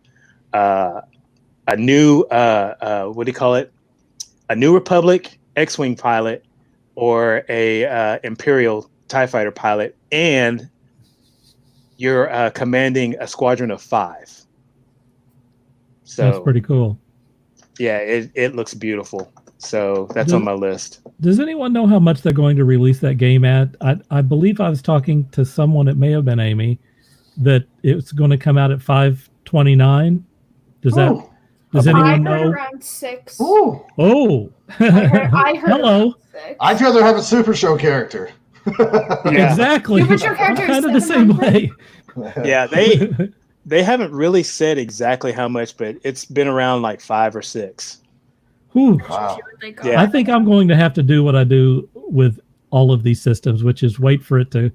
new what do you call it? A New Republic X-Wing pilot or a Imperial TIE fighter pilot, and you're commanding a squadron of 5. So that's pretty cool. Yeah, it looks beautiful. So that's on my list. Does anyone know how much they're going to release that game at? I believe I was talking to someone, it may have been Amy, that it's going to come out at $5.29. Does anyone know? Around $6. Ooh. Oh. I heard hello. I'd rather have a Supershow character. Yeah. Exactly. Supershow character kind of the same way. Yeah, they haven't really said exactly how much, but it's been around like 5 or 6. Whew. Wow. Yeah. I think I'm going to have to do what I do with all of these systems, which is wait for it to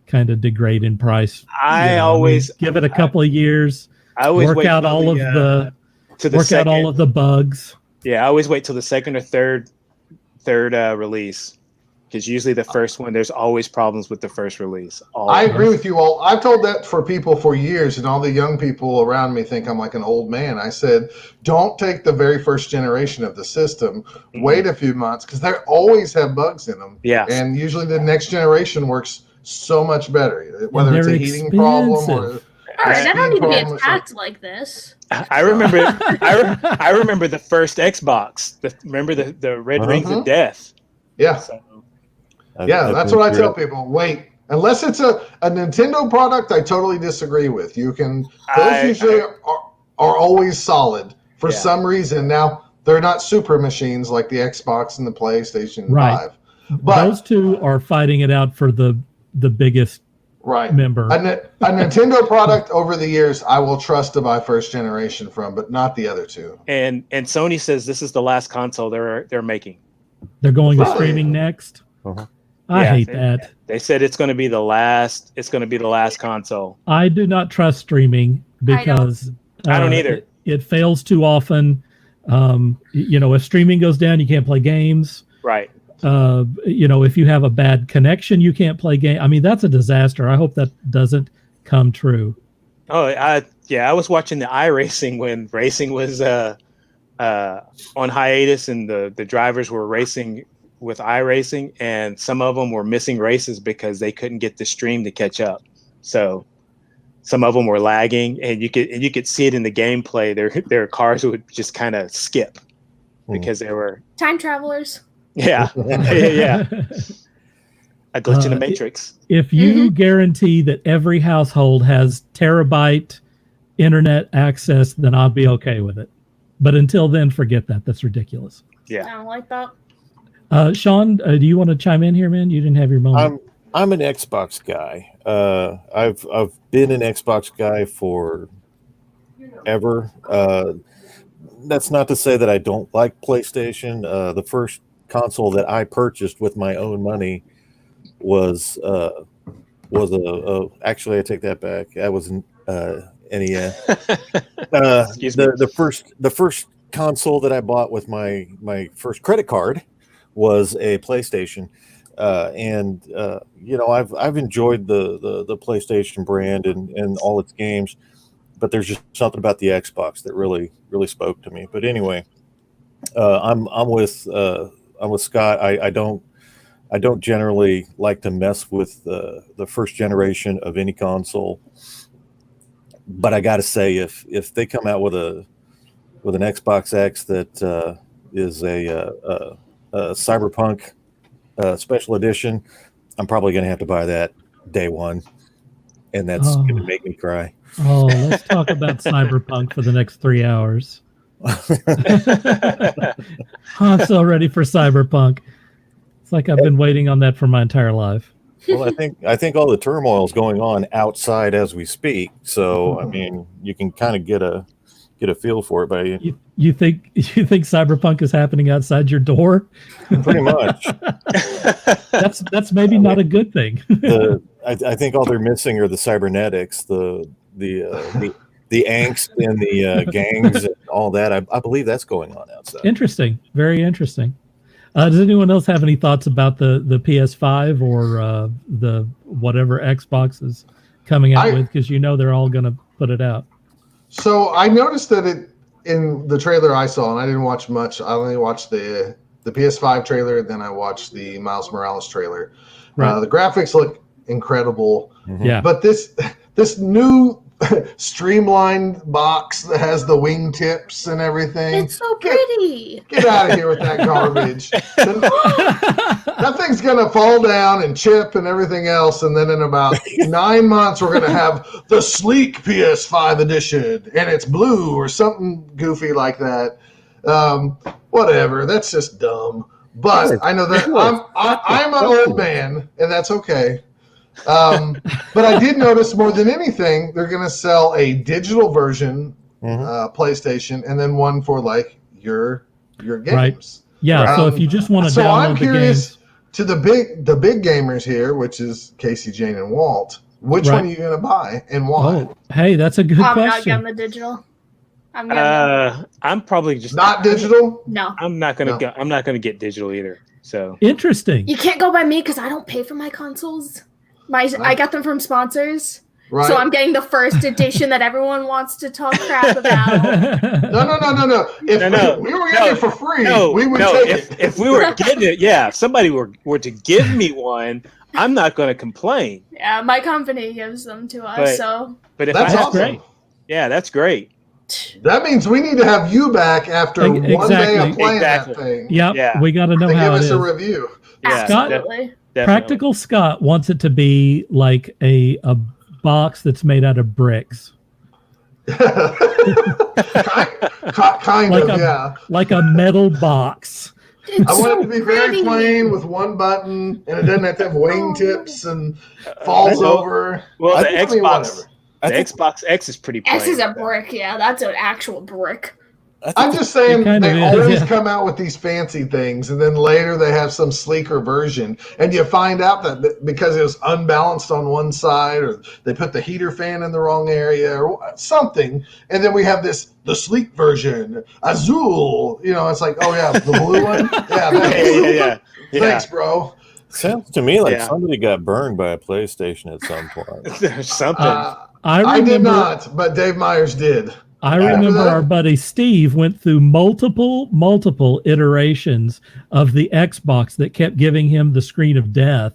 kind of degrade in price. I always give it a couple of years. I always work out all of the out all of the bugs. Yeah, I always wait till the second or third release. Because usually the first one, there's always problems with the first release. I agree with you all. I've told that for people for years, and all the young people around me think I'm like an old man. I said, don't take the very first generation of the system. Mm-hmm. Wait a few months, because they always have bugs in them. Yeah. And usually the next generation works so much better, whether it's a heating problem or all right, I don't need to be attacked like this. I remember I remember the first Xbox. Remember the Red Rings of Death. Yeah. So, that's what I tell people. Wait, unless it's a Nintendo product, I totally disagrry with. Those usually are always solid for some reason. Now, they're not super machines like the Xbox and the PlayStation 5. But those two are fighting it out for the biggest member. A Nintendo product over the years, I will trust to buy first generation from, but not the other two. And Sony says this is the last console they're making. They're going to streaming next. Uh-huh. I hate that. They said it's going to be the last. It's going to be the last console. I do not trust streaming. because I don't either. It fails too often. If streaming goes down, you can't play games. Right. If you have a bad connection, you can't play game. I mean, that's a disaster. I hope that doesn't come true. Oh, I was watching the iRacing when racing was on hiatus, and the drivers were racing with iRacing, and some of them were missing races because they couldn't get the stream to catch up. So some of them were lagging, and you could see it in the gameplay. Their cars would just kind of skip because they were time travelers. Yeah. Yeah. A glitch in the matrix. If you guarantee that every household has terabyte internet access, then I'll be okay with it. But until then, forget that. That's ridiculous. Yeah. I don't like that. Shawn, do you want to chime in here, man? You didn't have your moment. I'm an Xbox guy. I've been an Xbox guy for ever. That's not to say that I don't like PlayStation. The first console that I purchased with my own money was actually, I take that back. That was an NES. The first console that I bought with my first credit card was a PlayStation. I've enjoyed the PlayStation brand and all its games, but there's just something about the Xbox that really spoke to me. But anyway, I'm with Scott. I don't generally like to mess with the first generation of any console, but I got to say, if they come out with an Xbox X that is a Cyberpunk special edition, I'm probably going to have to buy that day one, and that's going to make me cry. Oh, let's talk about Cyberpunk for the next 3 hours. I'm so ready for Cyberpunk. It's like I've been waiting on that for my entire life. Well, I think all the turmoil is going on outside as we speak. So I mean, you can kind of get a feel for it. But you think Cyberpunk is happening outside your door? Pretty much. That's maybe not a good thing. I think all they're missing are the cybernetics, the angst and the gangs and all that. I believe that's going on outside. Interesting. Very interesting. Does anyone else have any thoughts about the PS5 or the whatever Xbox is coming out with? Because they're all going to put it out. So I noticed that in the trailer I saw, and I didn't watch much. I only watched the PS5 trailer, then I watched the Miles Morales trailer. Right. The graphics look incredible. Mm-hmm. Yeah. But this new streamlined box that has the wingtips and everything. It's so pretty. Get out of here with that garbage. That thing's going to fall down and chip and everything else. And then in about 9 months, we're going to have the sleek PS5 edition and it's blue or something goofy like that. Whatever. That's just dumb. But I know that I'm an old man and that's okay. But I did notice more than anything, they're going to sell a digital version, PlayStation, and then one for like your games. Right. Yeah. So if you just want to download I'm curious the games, to the big gamers here, which is CaseyJane and Walt, which one are you going to buy and why? Oh, hey, that's a good I'm question. not getting the digital. I'm probably just not digital. No, I'm not gonna go. I'm not gonna get digital either. So Interesting. you can't go by me because I don't pay for my consoles. I got them from sponsors. Right. So I'm getting the first edition that everyone wants to talk crap about. No. If we were getting it for free, we would take it. If we were getting it, if somebody were to give me one, I'm not going to complain. Yeah, my company gives them to us. But if That's I have awesome. great. Yeah, that's great. That means we need to have you back after one day of playing that thing. Yep. Yeah. We got to know To how give it us is. a review. Yeah, Absolutely. definitely. Practical Scott wants it to be like a box that's made out of bricks. kind of, like a metal box. I want it to be very plain with one button, and it doesn't have to have wingtips and falls over. Well, the Xbox Xbox X is pretty plain. X is a brick. Yeah, that's an actual brick. I'm just saying they is, always yeah. come out with these fancy things, and then later they have some sleeker version, and you find out that because it was unbalanced on one side, or they put the heater fan in the wrong area, or something, and then we have the sleek version, Azul. It's like, oh yeah, the blue one. Yeah. Thanks, bro. Sounds to me like somebody got burned by a PlayStation at some point. There's something. I did not, but Dave Myers did. I remember our buddy Steve went through multiple iterations of the Xbox that kept giving him the screen of death.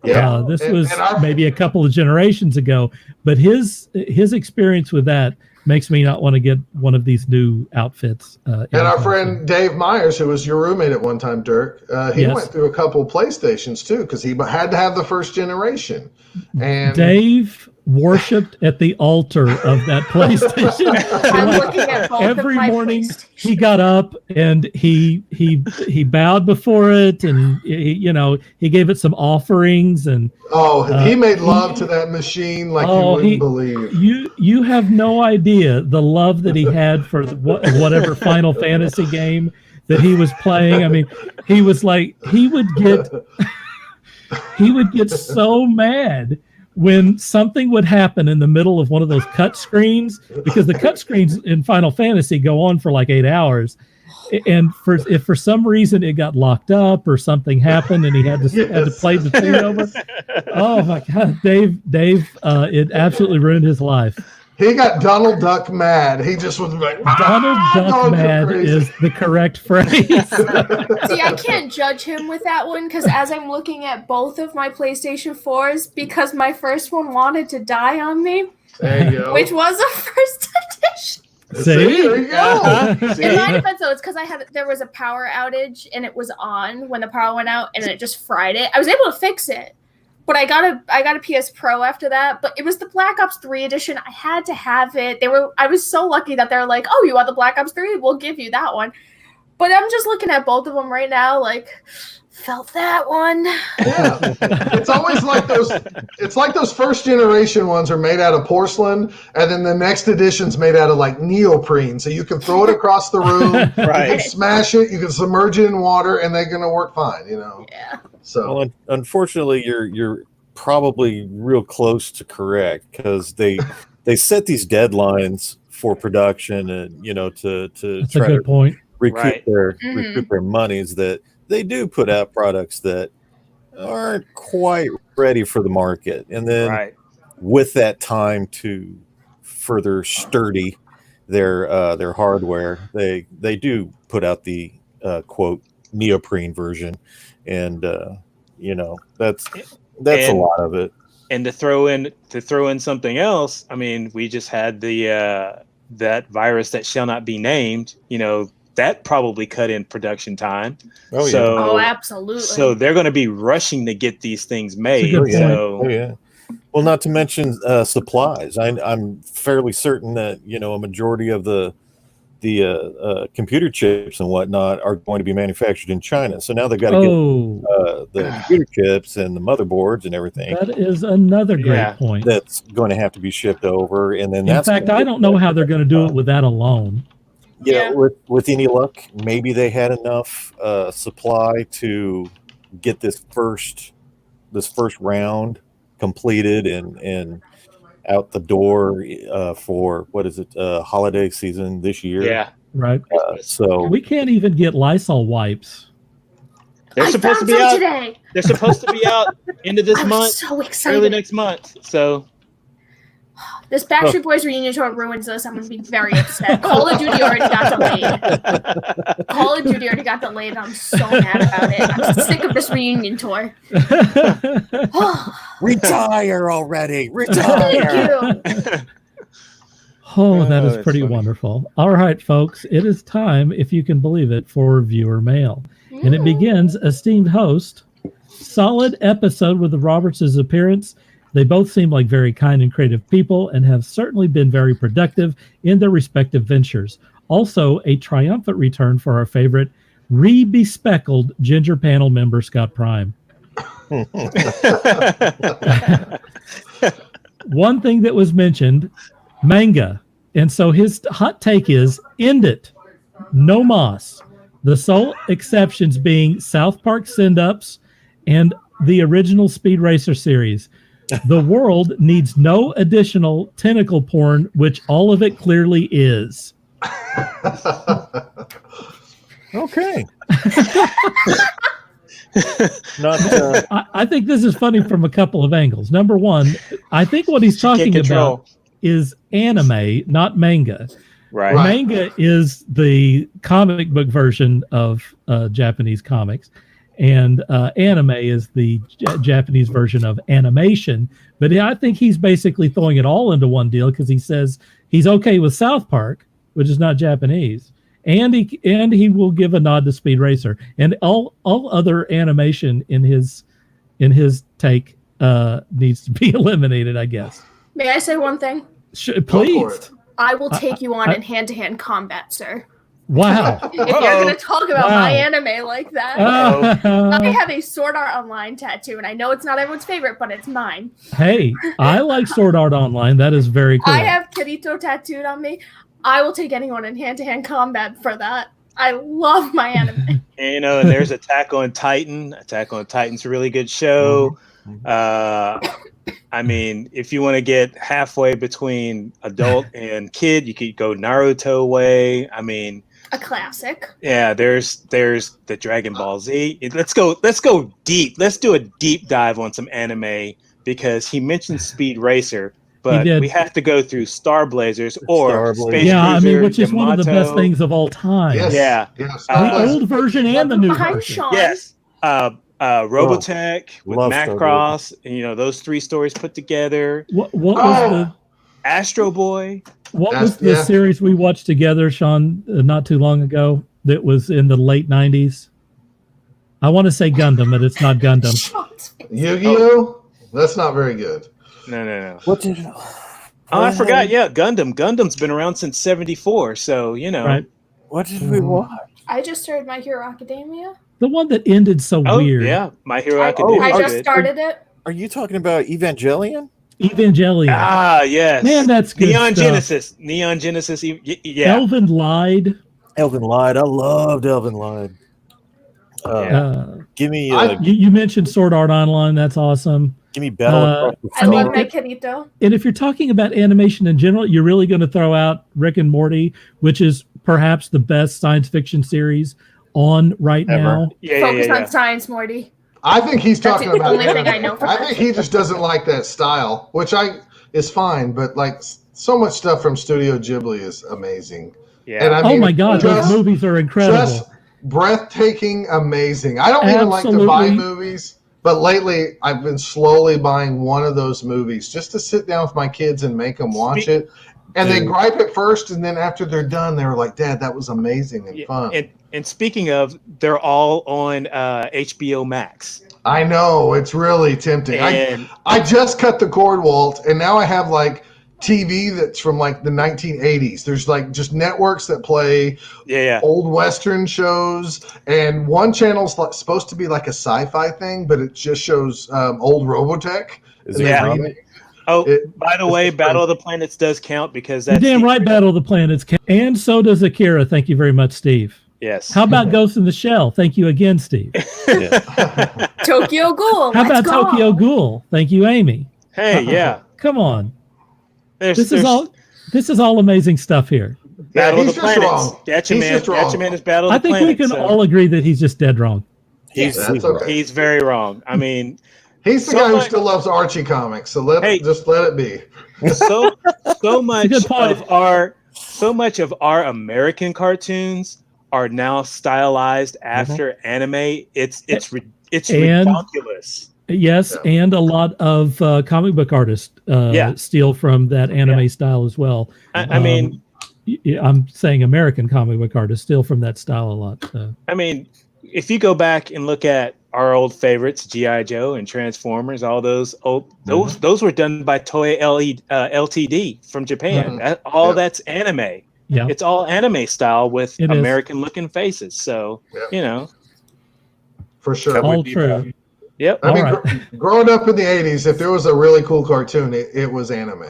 Yeah, this was maybe a couple of generations ago, but his experience with that makes me not want to get one of these new outfits. And our friend Dave Myers, who was your roommate at one time, Dirk, he went through a couple PlayStations too, because he had to have the first generation. And Dave worshipped at the altar of that PlayStation. I'm looking at both every of my morning he got up and he bowed before it, and he gave it some offerings, and he made love to that machine like you wouldn't believe. You have no idea the love that he had for whatever Final Fantasy game that he was playing. I mean, he was like, he would get so mad when something would happen in the middle of one of those cut screens, because the cut screens in Final Fantasy go on for like 8 hours. And if for some reason it got locked up or something happened and he had to play the thing over. Oh my God, Dave, it absolutely ruined his life. He got Donald Duck mad. He just was like, Donald Duck mad is the correct phrase. See, I can't judge him with that one, because as I'm looking at both of my PlayStation 4s, because my first one wanted to die on me, there you go. Which was a first edition. See, there you go. In my defense, though, it's because there was a power outage and it was on when the power went out, and it just fried it. I was able to fix it. But I got a PS Pro after that. But it was the Black Ops 3 edition. I had to have it. I was so lucky that they're like, oh, you want the Black Ops 3? We'll give you that one. But I'm just looking at both of them right now, like, felt that one. Yeah. It's always like those. It's like those first generation ones are made out of porcelain, and then the next edition's made out of like neoprene. So you can throw it across the room, right? You can smash it, you can submerge it in water, and they're gonna work fine. Yeah. So unfortunately, you're probably real close to correct, because they set these deadlines for production, and to That's try a good to point. recoup their monies, that they do put out products that aren't quite ready for the market, and then with that time to further sturdy their hardware, they do put out the quote neoprene version, and that's a lot of it. And to throw in something else, I mean, we just had the that virus that shall not be named, that probably cut in production time. Oh, absolutely. So they're going to be rushing to get these things made. Well, not to mention supplies. I'm fairly certain that a majority of the computer chips and whatnot are going to be manufactured in China. So now they've got to get the computer chips and the motherboards and everything. That is another great point. That's going to have to be shipped over, and then in fact, I don't know how they're going to do it with that alone. With any luck, maybe they had enough supply to get this first round completed and out the door for holiday season this year. Yeah, right. So we can't even get Lysol wipes. They're supposed to be out today. They're supposed to be out into this month, so excited. Early next month. So this Backstreet Boys reunion tour ruins this. I'm going to be very upset. Call of Duty already got delayed. I'm so mad about it. I'm sick of this reunion tour. Retire already. Retire. Thank you. Oh, that is pretty wonderful. All right, folks. It is time, if you can believe it, for viewer mail. And it begins, esteemed host, solid episode with the Roberts' appearance. They both seem like very kind and creative people and have certainly been very productive in their respective ventures. Also, a triumphant return for our favorite re-bespeckled Ginger Panel member, Scott Prime. One thing that was mentioned, manga. And so his hot take is, end it. no moss. The sole exceptions being South Park send-ups and the original Speed Racer series. The world needs no additional tentacle porn, which all of it clearly is. Okay. Not. I think this is funny from a couple of angles. Number one, I think what he's talking about is anime, not manga. Right. Manga is the comic book version of Japanese comics, and anime is the Japanese version of animation. But I think he's basically throwing it all into one deal because he says he's okay with South Park, which is not Japanese, and he will give a nod to Speed Racer, and all other animation in his take needs to be eliminated, I guess. May I say one thing? Please. I will take you on in hand-to-hand combat, sir. Wow. If you're going to talk about my anime like that. I have a Sword Art Online tattoo, and I know it's not everyone's favorite, but it's mine. Hey, I like Sword Art Online. That is very cool. I have Kirito tattooed on me. I will take anyone in hand-to-hand combat for that. I love my anime. And, and there's Attack on Titan. Attack on Titan's a really good show. I mean, if you want to get halfway between adult and kid, you could go Naruto way. I mean, a classic. Yeah, there's the Dragon Ball Z. Let's go deep. Let's do a deep dive on some anime because he mentioned Speed Racer, but we have to go through Star Blazers or Space Cruiser, which is one of the best things of all time. Yes. The old version and the new version. Shawn. Yes. Robotech with Macross, and those three stories put together. What was the Astro Boy? What was the series we watched together, Shawn, not too long ago? That was in the late '90s. I want to say Gundam, but it's not Gundam. Yu-Gi-Oh? That's not very good. No. What did? I forgot. Yeah, Gundam. Gundam's been around since '74, so Right. What did we watch? I just started My Hero Academia. The one that ended so weird. Yeah, My Hero Academia. I just started it. Are you talking about Evangelion? Evangelion. Ah, yes. Man, that's good Neon stuff. Genesis. Neon Genesis. Yeah. Elven Lied. Elven Lied. I loved Elven Lied. Give me. You mentioned Sword Art Online. That's awesome. Give me Battle. I love my Kirito. And if you're talking about animation in general, you're really going to throw out Rick and Morty, which is perhaps the best science fiction series on right now. Focus on science, Morty. I think he's talking That's the about. only thing I know from I think he just doesn't like that style, which is fine. But like so much stuff from Studio Ghibli is amazing. Yeah. And I mean, Oh my God, those movies are incredible. Just breathtaking, amazing. I don't even like to buy movies, but lately I've been slowly buying one of those movies just to sit down with my kids and make them watch it. And they gripe at first, and then after they're done, they were like, "Dad, that was amazing and fun." And speaking of, they're all on HBO Max. I know, it's really tempting. I just cut the cord, Walt, and now I have like TV that's from like the 1980s. There's like just networks that play old Western shows, and one channel's supposed to be like a sci-fi thing, but it just shows old Robotech. By the way, Battle of the Planets does count because that's damn right. Battle of the Planets, and so does Akira. Thank you very much, Steve. Yes. How about Ghost in the Shell? Thank you again, Steve. Tokyo Ghoul. How about Tokyo Ghoul? Thank you, Amy. Hey, yeah. Come on. This is all amazing stuff here. Battle of the Planets. Gatchaman is Battle of the Planets. I think we can all agree that he's just dead wrong. He's very wrong. I mean, he's the guy who still loves Archie comics, so just let it be. So much of our American cartoons are now stylized after anime. It's ridiculous. Yes, and a lot of comic book artists steal from that anime style as well. I mean, I'm saying American comic book artists steal from that style a lot. So. I mean, if you go back and look at our old favorites, G.I. Joe and Transformers, all those those were done by Toei Ltd from Japan. That's anime. Yeah. It's all anime style with American looking faces. So, for sure. All true. Yep. I mean, growing up in the 80s, if there was a really cool cartoon, it was anime.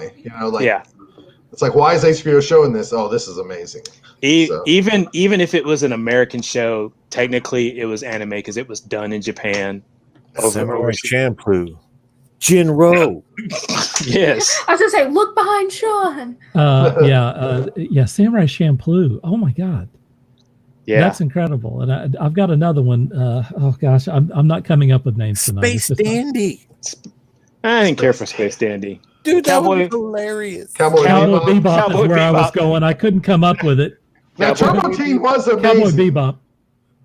It's like, why is HBO showing this? Oh, this is amazing. So. Even if it was an American show, technically it was anime because it was done in Japan. Samurai Champloo. Jinro. Yes. I was gonna say, look behind Shawn. Samurai Champloo. Oh my God. Yeah, that's incredible. And I've got another one. Oh gosh, I'm not coming up with names tonight. Space Dandy. I didn't care for Space Dandy. Dude, that was hilarious. Cowboy Bebop is where I was going. I couldn't come up with it. Now, Turbo Teen was amazing. Cowboy Bebop.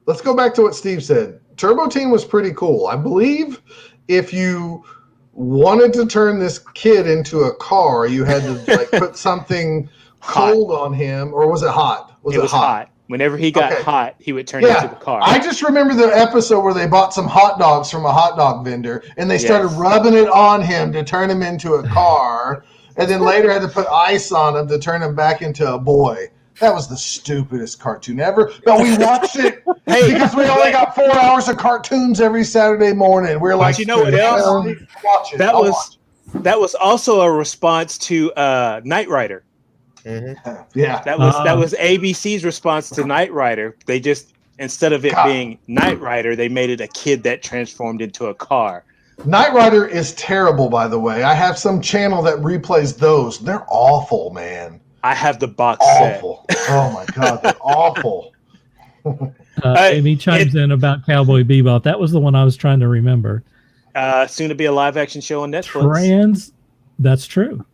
Let's go back to what Steve said. Turbo Teen was pretty cool. I believe if you wanted to turn this kid into a car, you had to like put something cold on him, or was it hot? It was hot. Whenever he got hot, he would turn into the car. I just remember the episode where they bought some hot dogs from a hot dog vendor, and they started rubbing it on him to turn him into a car, and then later had to put ice on him to turn him back into a boy. That was the stupidest cartoon ever. But we watched it because we only got 4 hours of cartoons every Saturday morning. We're like, you know what else? Watch it. That was also a response to Knight Rider. Mm-hmm. Yeah, that was ABC's response to Knight Rider. They just, instead of it being Knight Rider, they made it a kid that transformed into a car. Knight Rider is terrible, by the way. I have some channel that replays those. They're awful, man. I have the box awful. Set. Oh my God, they're awful. Amy chimes in about Cowboy Bebop. That was the one I was trying to remember. Soon to be a live action show on Netflix. That's true.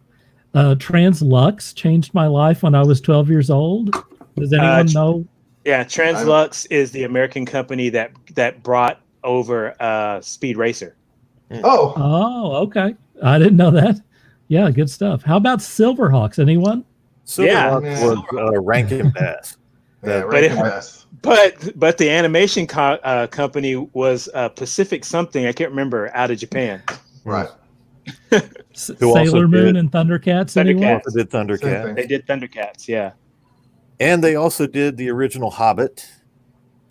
Translux changed my life when I was 12 years old. Does anyone know? Yeah, Translux is the American company that brought over Speed Racer. Oh, okay. I didn't know that. Yeah, good stuff. How about Silverhawks? Anyone? Silverhawks was Rankin Bass. But the animation company was Pacific something. I can't remember, out of Japan. Right. Sailor Moon and Thundercats. Anyone? Also did Thundercats. They did Thundercats, yeah. And they also did the original Hobbit,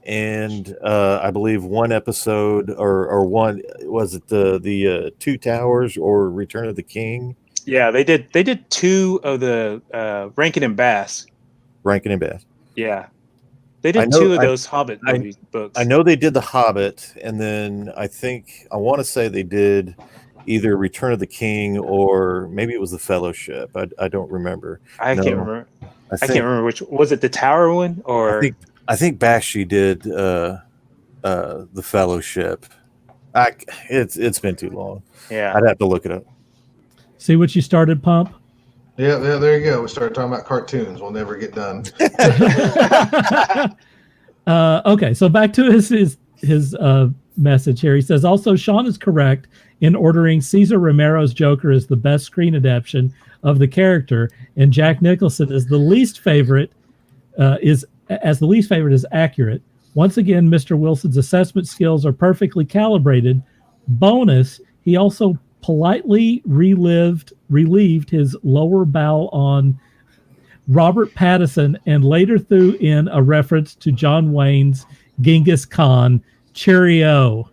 and I believe one episode or one, was it the Two Towers or Return of the King? Yeah, they did two of the Rankin and Bass. Rankin and Bass. Yeah. They did two of those Hobbit books. I know they did the Hobbit, and then I want to say they did either Return of the King or maybe it was the Fellowship. I don't remember. I can't remember. I can't remember which was it. The Tower one, or I think Bakshi did the Fellowship. It's been too long. Yeah, I'd have to look it up. See what you started, Pump? Yeah, there you go. We started talking about cartoons. We'll never get done. Okay, so back to his message here. He says, also, Shawn is correct in ordering Cesar Romero's Joker as the best screen adaptation of the character, and Jack Nicholson is the least favorite. Is accurate. Once again, Mr. Wilson's assessment skills are perfectly calibrated. Bonus, he also politely relieved his lower bow on Robert Pattinson and later threw in a reference to John Wayne's Genghis Khan. Cheerio.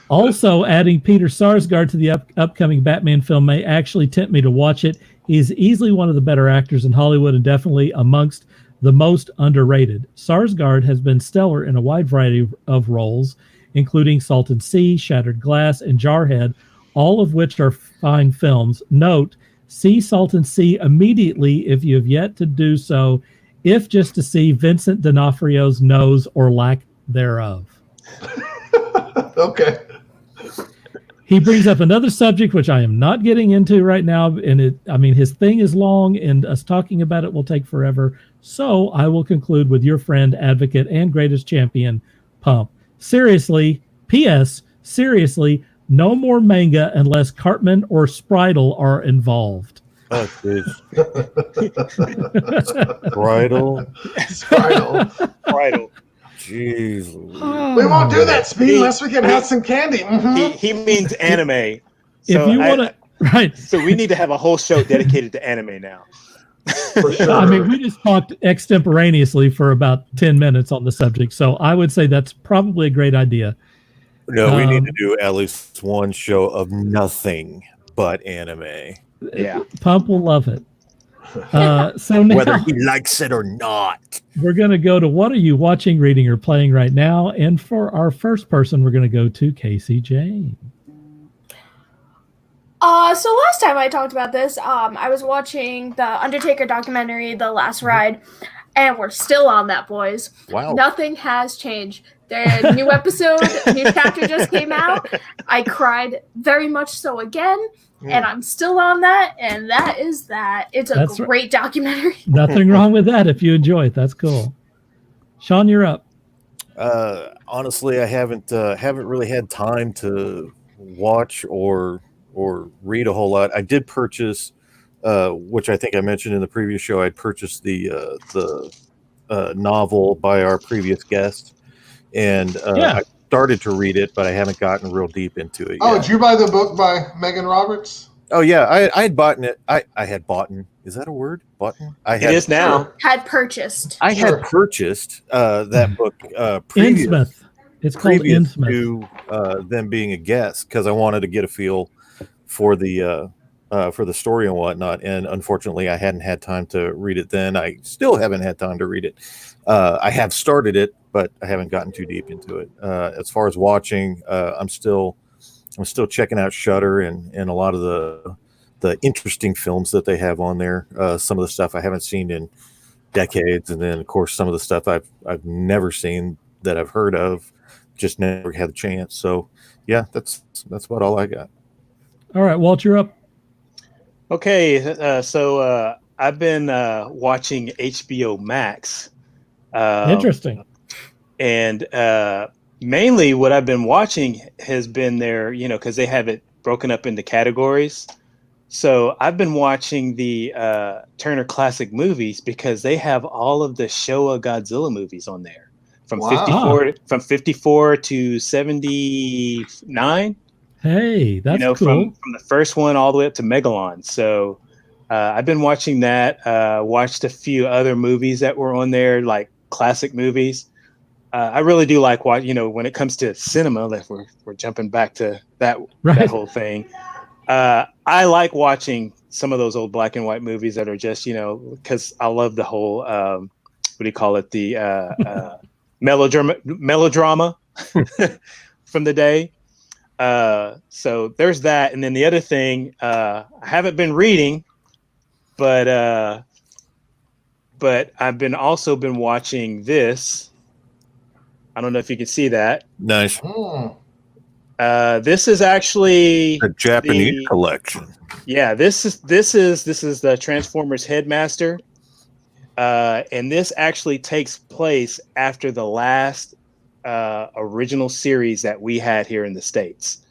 Also, adding Peter Sarsgaard to the upcoming Batman film may actually tempt me to watch it. He's easily one of the better actors in Hollywood and definitely amongst the most underrated. Sarsgaard has been stellar in a wide variety of roles, including Salton Sea, Shattered Glass, and Jarhead, all of which are fine films. Note, see Salton Sea immediately if you have yet to do so, if just to see Vincent D'Onofrio's nose or lack thereof. Okay. He brings up another subject, which I am not getting into right now, and his thing is long, and us talking about it will take forever. So I will conclude with your friend, advocate, and greatest champion, Pump. Seriously, P.S. Seriously, no more manga unless Cartman or Spritle are involved. Oh, jeez. Spritle. Jeez. We won't do that, Speed, unless we can have some candy. Mm-hmm. He means anime. So if you want to, right? So we need to have a whole show dedicated to anime now. For sure. I mean, we just talked extemporaneously for about 10 minutes on the subject, so I would say that's probably a great idea. No, we need to do at least one show of nothing butt anime, Yeah. Pump will love it. So now whether he likes it or not. we're going to go to what are you watching, reading, or playing right now? And for our first person, we're going to go to CaseyJane. So last time I talked about this, I was watching the Undertaker documentary, The Last Ride, and we're still on that, boys. Wow. Nothing has changed. The new episode, new chapter just came out. I cried very much so again, and I'm still on that, and that is that. It's a great documentary. Nothing wrong with that if you enjoy it. That's cool. Shawn, you're up. Honestly, I haven't really had time to watch or read a whole lot. I did purchase, which I think I mentioned in the previous show, I'd purchased the novel by our previous guest, and I started to read it, but I haven't gotten real deep into it yet. Did you buy the book by Megan Roberts? Oh yeah, I had bought it. I had bought. Is that a word? Bought? It is now. Had purchased. I had purchased that book previous. Innsmouth. It's called Innsmouth. To them being a guest, because I wanted to get a feel for the story and whatnot, and unfortunately I hadn't had time to read it then. I still haven't had time to read it. I have started it, but I haven't gotten too deep into it. As far as watching, I'm still checking out Shudder and a lot of the interesting films that they have on there. Some of the stuff I haven't seen in decades, and then of course some of the stuff I've never seen that I've heard of, just never had the chance. So yeah, that's about all I got. All right, Walt, you're up. Okay, so I've been watching HBO Max. Interesting. And mainly what I've been watching has been their, because they have it broken up into categories. So I've been watching the Turner Classic Movies because they have all of the Showa Godzilla movies on there from 54 to 79. Hey, that's cool. From the first one all the way up to Megalon. So I've been watching that. Watched a few other movies that were on there, like classic movies. I really do like when it comes to cinema, like we're jumping back to that whole thing. I like watching some of those old black and white movies that are just, because I love the whole, what do you call it? The melodrama from the day. So there's that. And then the other thing, I haven't been reading, but I've also been watching this. I don't know if you can see that. Nice. This is actually a Japanese collection. Yeah, this is the Transformers Headmaster. And this actually takes place after the last original series that we had here in the States.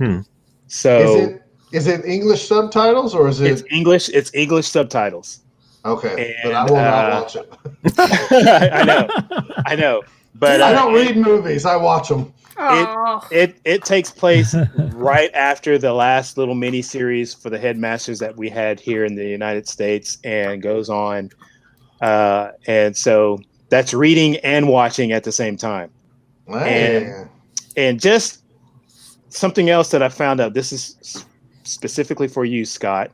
So is it English subtitles or is it? It's English. It's English subtitles. Okay, but I will not watch it. I know. But I don't read movies. I watch them. It takes place right after the last little mini series for the Headmasters that we had here in the United States, and goes on. And so that's reading and watching at the same time. Hey. And just something else that I found out. This is specifically for you, Scott,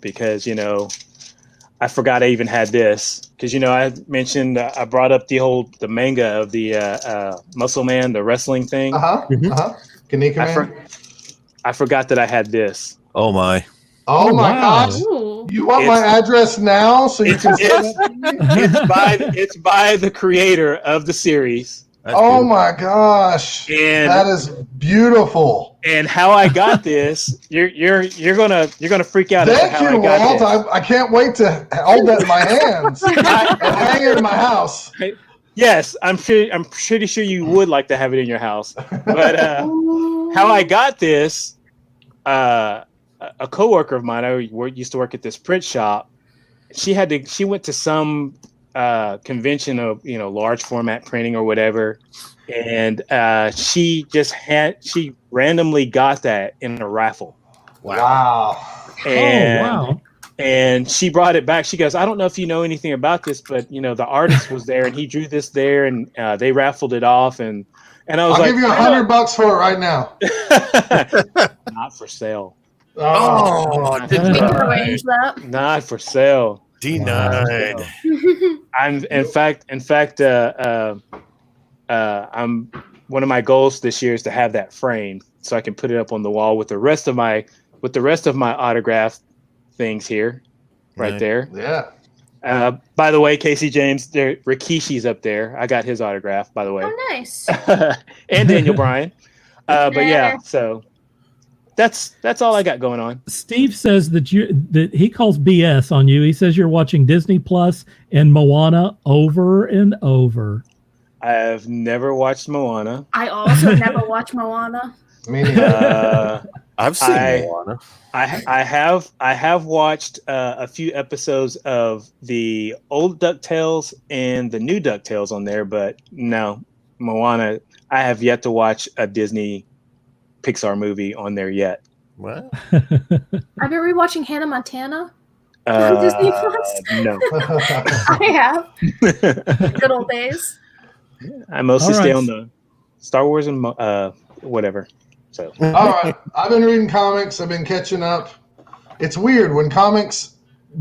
because I forgot I even had this. Because I mentioned I brought up the manga of the Muscle Man, the wrestling thing. Kanika Man. I forgot that I had this. Oh my! Oh my gosh! You want my address now so you can? It's by the creator of the series. That's beautiful. My gosh! And that is beautiful. And how I got this, you're gonna freak out. Thank you, Walt. I can't wait to hold that in my hands and hang it in my house. Yes, I'm pretty sure you would like to have it in your house. But how I got this, a coworker of mine, I used to work at this print shop. She went to some convention of large format printing or whatever, and she randomly got that in a raffle. Wow. And she brought it back. She goes, I don't know if you know anything about this, but the artist was there and he drew this there, and they raffled it off, and I was I'll give you $100 for it right now. Not for sale. Oh, We denied. can arrange that. Not for sale. Denied. I'm in fact, I'm one of my goals this year is to have that framed so I can put it up on the wall with the rest of my autograph things here, right Right. there. Yeah. By the way, Casey James, Rikishi's up there. I got his autograph, by the way, Oh, nice. and Daniel Bryan. But yeah, so that's all I got going on. Steve says that he calls BS on you. He says you're watching Disney Plus and Moana over and over. I've never watched Moana. I also never watched Moana. Me neither. I've seen Moana. I have watched a few episodes of the old DuckTales and the new DuckTales on there, but no, Moana. I have yet to watch a Disney Pixar movie on there yet. What? I've been rewatching Hannah Montana on Disney Plus. No, I have. Good old days. I mostly All stay right. on the Star Wars and whatever. So All right. I've been reading comics. I've been catching up. It's weird when comics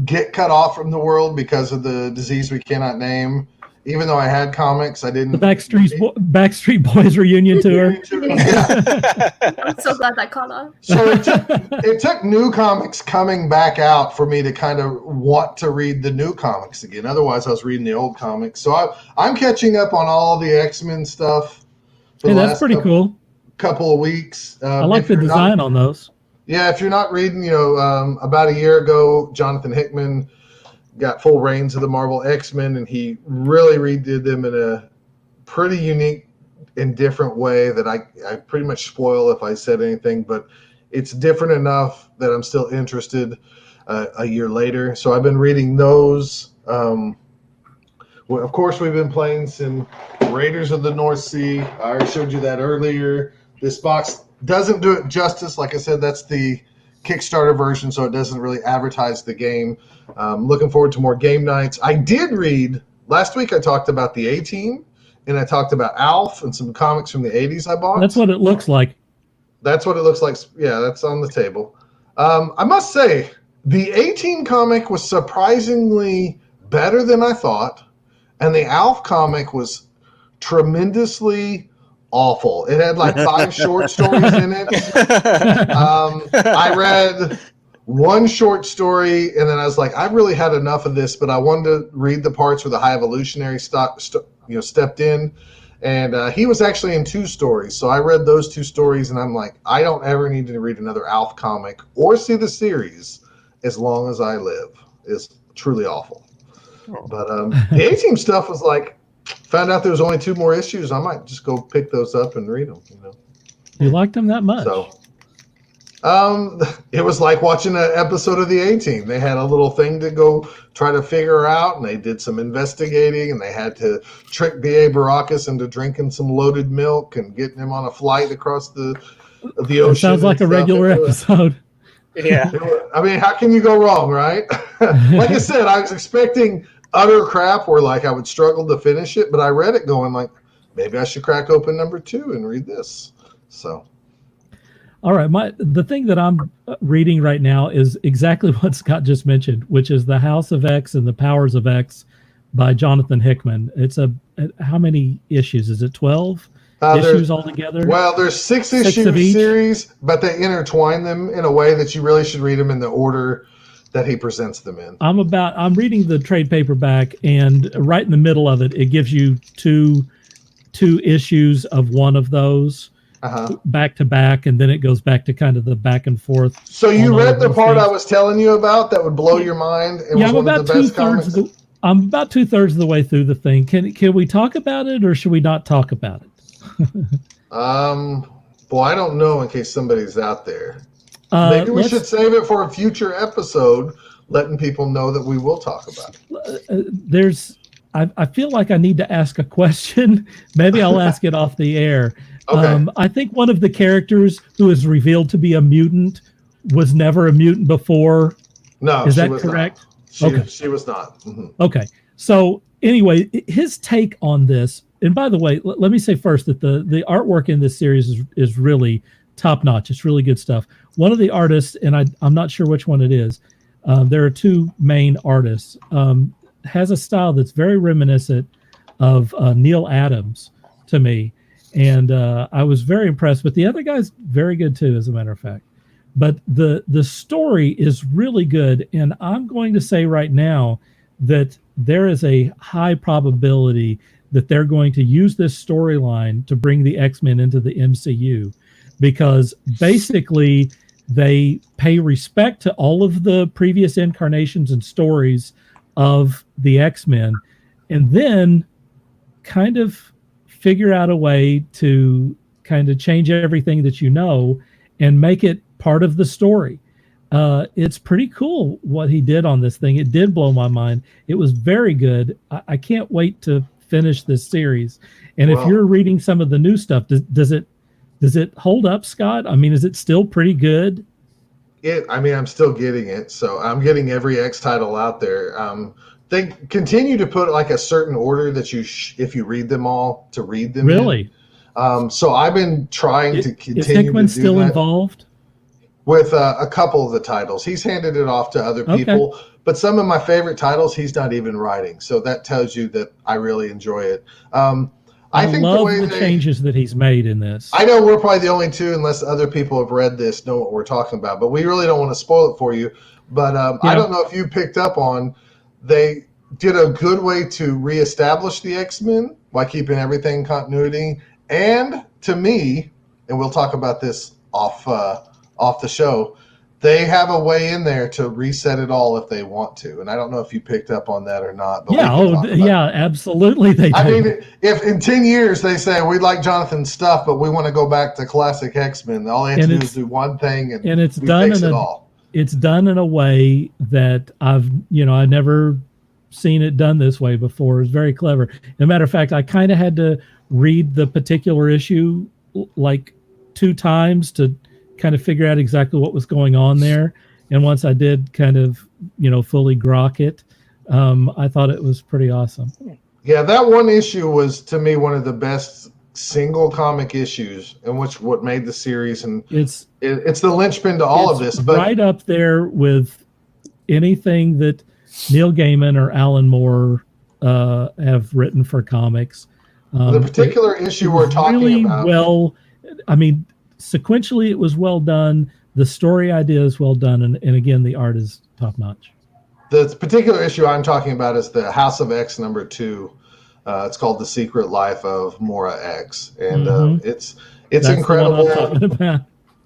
get cut off from the world because of the disease we cannot name. Even though I had comics, I didn't. The Backstreet Boys reunion tour. Yeah. I'm so glad that caught on. So it took new comics coming back out for me to kind of want to read the new comics again. Otherwise, I was reading the old comics. So I'm catching up on all the X-Men stuff. for Hey, the that's last pretty cool. couple of weeks. I like if the you're design not- on those. Yeah, if you're not reading, about a year ago, Jonathan Hickman got full reins of the Marvel X-Men, and he really redid them in a pretty unique and different way that I pretty much spoil if I said anything, but it's different enough that I'm still interested a year later. So I've been reading those. Well, of course, we've been playing some Raiders of the North Sea. I already showed you that earlier. This box doesn't do it justice. Like I said, that's the Kickstarter version, so it doesn't really advertise the game. Looking forward to more game nights. I did read, last week I talked about the A-Team, and I talked about Alf and some comics from the 80s I bought. That's what it looks like. That's what it looks like. Yeah, that's on the table. I must say, the A-Team comic was surprisingly better than I thought, and the Alf comic was tremendously awful. It had like 5 short stories in it. I read one short story, and then I was like, I've really had enough of this, but I wanted to read the parts where the High Evolutionary stepped in. And he was actually in 2 stories. So I read those 2 stories, and I'm like, I don't ever need to read another Alf comic or see the series as long as I live. It's truly awful. But the A-Team stuff was like, found out there was only 2 more issues. I might just go pick those up and read them. You liked them that much? So it was like watching an episode of the A-Team. They had a little thing to go try to figure out, and they did some investigating, and they had to trick B.A. Baracus into drinking some loaded milk and getting him on a flight across the ocean. It sounds like a regular episode. yeah, I mean, how can you go wrong, right? Like I said, I was expecting utter crap where like I would struggle to finish it, but I read it going like, maybe I should crack open number 2 and read this. So. All right, the thing that I'm reading right now is exactly what Scott just mentioned, which is The House of X and the Powers of X by Jonathan Hickman. It's how many issues? Is it 12 issues altogether? Well, there's 6 issue of each? series, but they intertwine them in a way that you really should read them in the order that he presents them in. I'm reading the trade paperback, and right in the middle of it, it gives you two issues of one of those. Back to back, and then it goes back to kind of the back and forth. So you read the part I was telling you about that would blow your mind? It was one of the best comics? I'm about 2/3 of the way through the thing. Can we talk about it, or should we not talk about it? Well, I don't know in case somebody's out there. Maybe we should save it for a future episode, letting people know that we will talk about it. I feel like I need to ask a question. Maybe I'll ask it off the air. Okay. I think one of the characters who is revealed to be a mutant was never a mutant before. No, is that correct? She was not. Mm-hmm. Okay. So anyway, his take on this, and by the way, let me say first that the artwork in this series is really top notch. It's really good stuff. One of the artists, and I'm not sure which one it is. There are two main artists. Has a style that's very reminiscent of Neil Adams to me, and I was very impressed. But the other guy's very good too, as a matter of fact. But the story is really good, and I'm going to say right now that there is a high probability that they're going to use this storyline to bring the X-Men into the MCU, because basically they pay respect to all of the previous incarnations and stories of the X-Men, and then kind of figure out a way to kind of change everything that you know and make it part of the story. It's pretty cool what he did on this thing. It did blow my mind. It was very good. I can't wait to finish this series. And if you're reading some of the new stuff, does it hold up, Scott? I mean, is it still pretty good? I'm still getting it. So I'm getting every X title out there. They continue to put like a certain order that if you read them all, to read them. Really? So I've been trying to continue. Is Hickman to do still that involved? with a couple of the titles. He's handed it off to other people, but some of my favorite titles he's not even writing. So that tells you that I really enjoy it. I think love the changes that he's made in this. I know we're probably the only two, unless other people have read this, know what we're talking about, but we really don't want to spoil it for you. But I don't know if you picked up on, they did a good way to reestablish the X-Men by keeping everything continuity. And to me, and we'll talk about this off the show, they have a way in there to reset it all if they want to. And I don't know if you picked up on that or not. But absolutely they do. I mean, if in 10 years they say, we like Jonathan's stuff, but we want to go back to classic X-Men, all they have to do is do one thing and it's done fix it all. It's done in a way that I've never seen it done this way before. It's very clever. As a matter of fact, I kind of had to read the particular issue like 2 times to kind of figure out exactly what was going on there. And once I did kind of, fully grok it, I thought it was pretty awesome. Yeah, that one issue was, to me, one of the best single comic issues, in which what made the series, and it's the linchpin to all of this. But right up there with anything that Neil Gaiman or Alan Moore have written for comics. The particular issue we're talking really about. Well, I mean, sequentially it was well done. The story idea is well done, and again, the art is top notch. The particular issue I'm talking about is the House of X #2. It's called The Secret Life of Mora X, and it's That's incredible.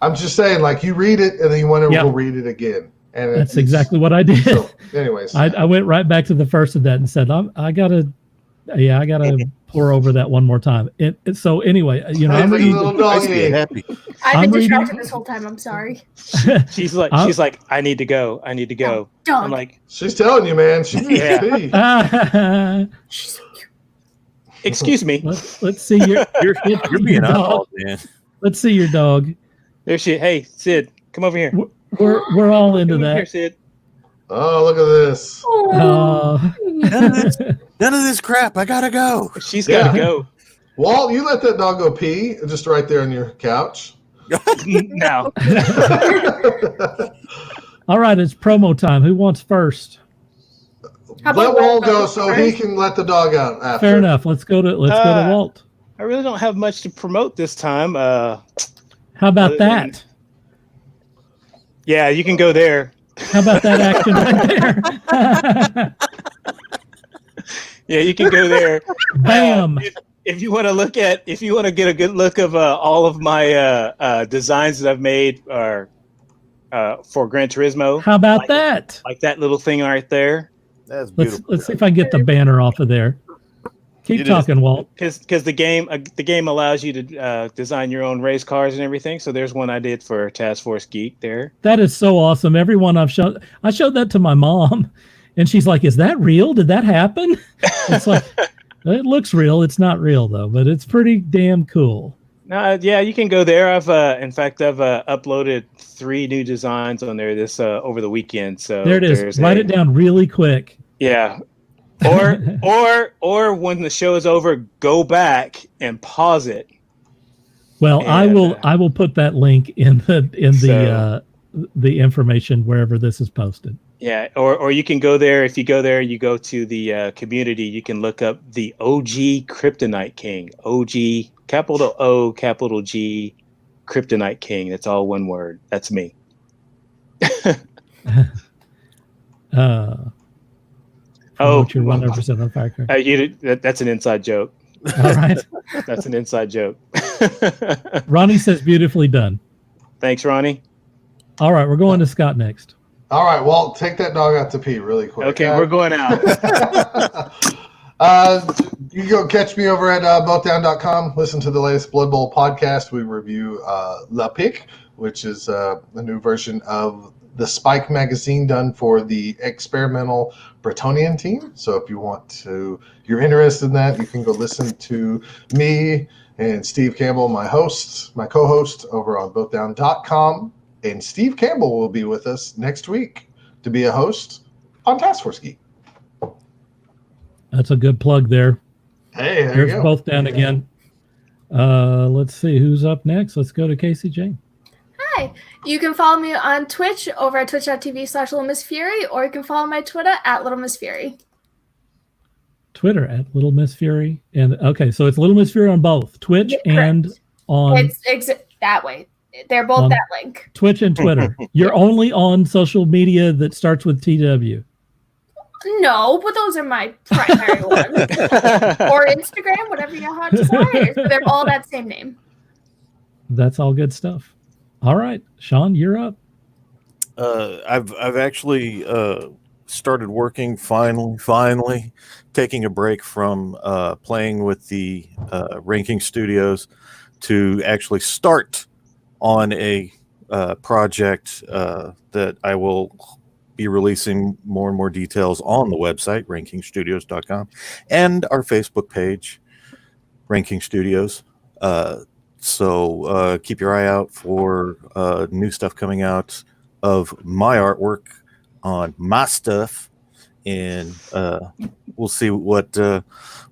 I'm just saying, like, you read it and then you want to go read it again. And that's exactly what I did. So, anyways, I went right back to the first of that and said, I gotta pour over that one more time. So anyway, I'm reading. I've been distracted this whole time. I'm sorry. She's like, I need to go. I'm like, she's telling you, man. She's She's so cute. Excuse me. Let's see your. You're being odd, man. Let's see your dog. There she. Hey, Sid, come over here. We're all into that. Here, Sid. Oh, look at this. None of this crap. I gotta go. She's gotta go. Walt, you let that dog go pee just right there on your couch. No. All right, it's promo time. Who wants first? Let Walt go so he can let the dog out after. Fair enough. Let's go to Walt. I really don't have much to promote this time. How about that? Yeah, you can go there. How about that action right there? Yeah, you can go there. Bam. If you want to get a good look of all of my designs that I've made for Gran Turismo. How about that? Like that little thing right there. That's beautiful. Let's see if I can get the banner off of there. Keep talking, Walt. Because the game allows you to design your own race cars and everything. So there's one I did for Taskforce Geek there. That is so awesome. Everyone I showed that to my mom, and she's like, "Is that real? Did that happen?" It's like, it looks real. It's not real though, but it's pretty damn cool. Yeah, you can go there. I've uploaded 3 new designs on there this over the weekend. So there it is. Write it down really quick. Yeah. Or when the show is over, go back and pause it Well, And, I will put that link in the information wherever this is posted. Yeah, or you can go there. If you go there, you go to the community. You can look up the OG Kryptonite King. OG, capital O, capital G, Kryptonite King. That's all one word. That's me. Promote your 100% on Firecracker. That's an inside joke. All right. That's an inside joke. Ronnie says beautifully done. Thanks, Ronnie. All right, we're going to Scott next. All right, Walt, take that dog out to pee really quick. Okay, we're going out. You can go catch me over at bothdown.com. Listen to the latest Blood Bowl podcast. We review La Pique, which is a new version of the Spike magazine done for the experimental Bretonian team. So if you're interested in that, you can go listen to me and Steve Campbell, my co-host over on bothdown.com. And Steve Campbell will be with us next week to be a host on Taskforce Geek. That's a good plug there. Hey, there Here's you go. Both Down again. Let's see who's up next. Let's go to CaseyJane. Hi. You can follow me on Twitch over at twitch.tv/LittleMissFury, or you can follow my Twitter at LittleMissFury. Twitter at Little Miss Fury. And okay, so it's Little Miss Fury on both Twitch and on It's that way. They're both that link. Twitch and Twitter. You're only on social media that starts with TW. No, but those are my primary ones. Or Instagram, whatever your heart desires. They're all that same name. That's all good stuff. All right, Shawn, you're up. I've actually started working finally taking a break from playing with the Ranking Studios to actually start on a project that I will be releasing more and more details on the website, rankingstudios.com, and our Facebook page, Ranking Studios. So keep your eye out for new stuff coming out of my artwork on my stuff, and we'll see what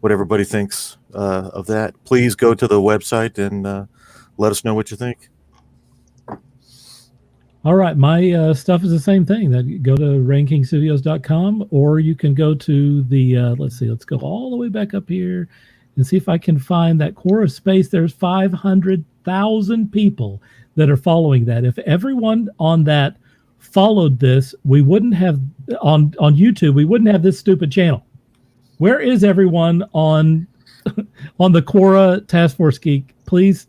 everybody thinks of that. Please go to the website and let us know what you think. All right, my stuff is the same thing. That go to rankingstudios.com, or you can go to the let's go all the way back up here and see if I can find that Quora space. There's 500,000 people that are following that. If everyone on that followed this, we wouldn't have on YouTube, we wouldn't have this stupid channel. Where is everyone on on the Quora Task Force Geek? Please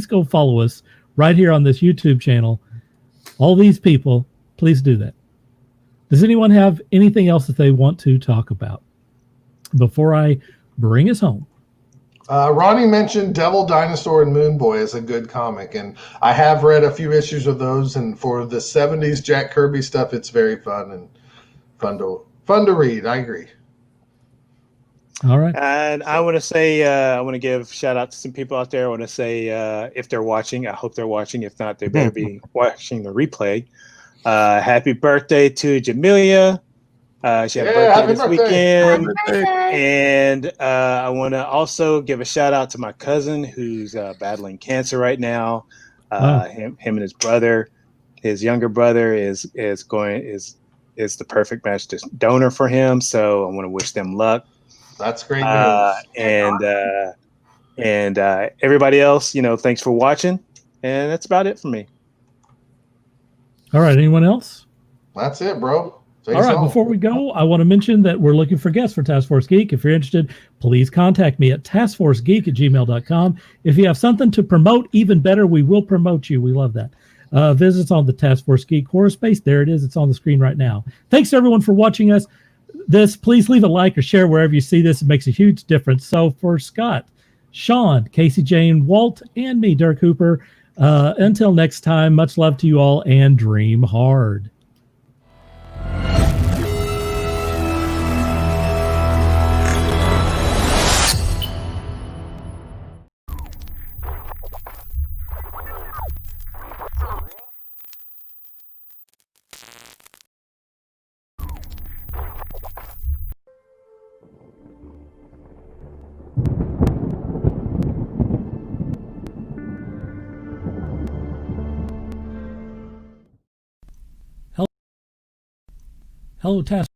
go follow us right here on this YouTube channel. All these people, please do that. Does anyone have anything else that they want to talk about before I bring us home? Ronnie mentioned Devil, Dinosaur, and Moon Boy as a good comic, and I have read a few issues of those. And for the '70s Jack Kirby stuff, it's very fun and fun to read. I agree. All right. And I want to say, I want to give shout out to some people out there. I want to say, if they're watching, I hope they're watching. If not, they better be watching the replay. Happy birthday to Jamelia. She had a birthday this weekend. And I want to also give a shout out to my cousin who's battling cancer right now. Him and his brother, his younger brother is the perfect match donor for him. So I want to wish them luck. That's great news. And everybody else, thanks for watching. And that's about it for me. All right. Anyone else? That's it, bro. All right. Before we go, I want to mention that we're looking for guests for Task Force Geek. If you're interested, please contact me at taskforcegeek@gmail.com. If you have something to promote, even better, we will promote you. We love that. Visit us on the Task Force Geek Quora space. There it is. It's on the screen right now. Thanks to everyone for watching us. Please leave a like or share wherever you see this. It makes a huge difference. So for Scott, Shawn, CaseyJane, Walt, and me, Dirk Hooper, until next time, much love to you all and dream hard. Hello, Task.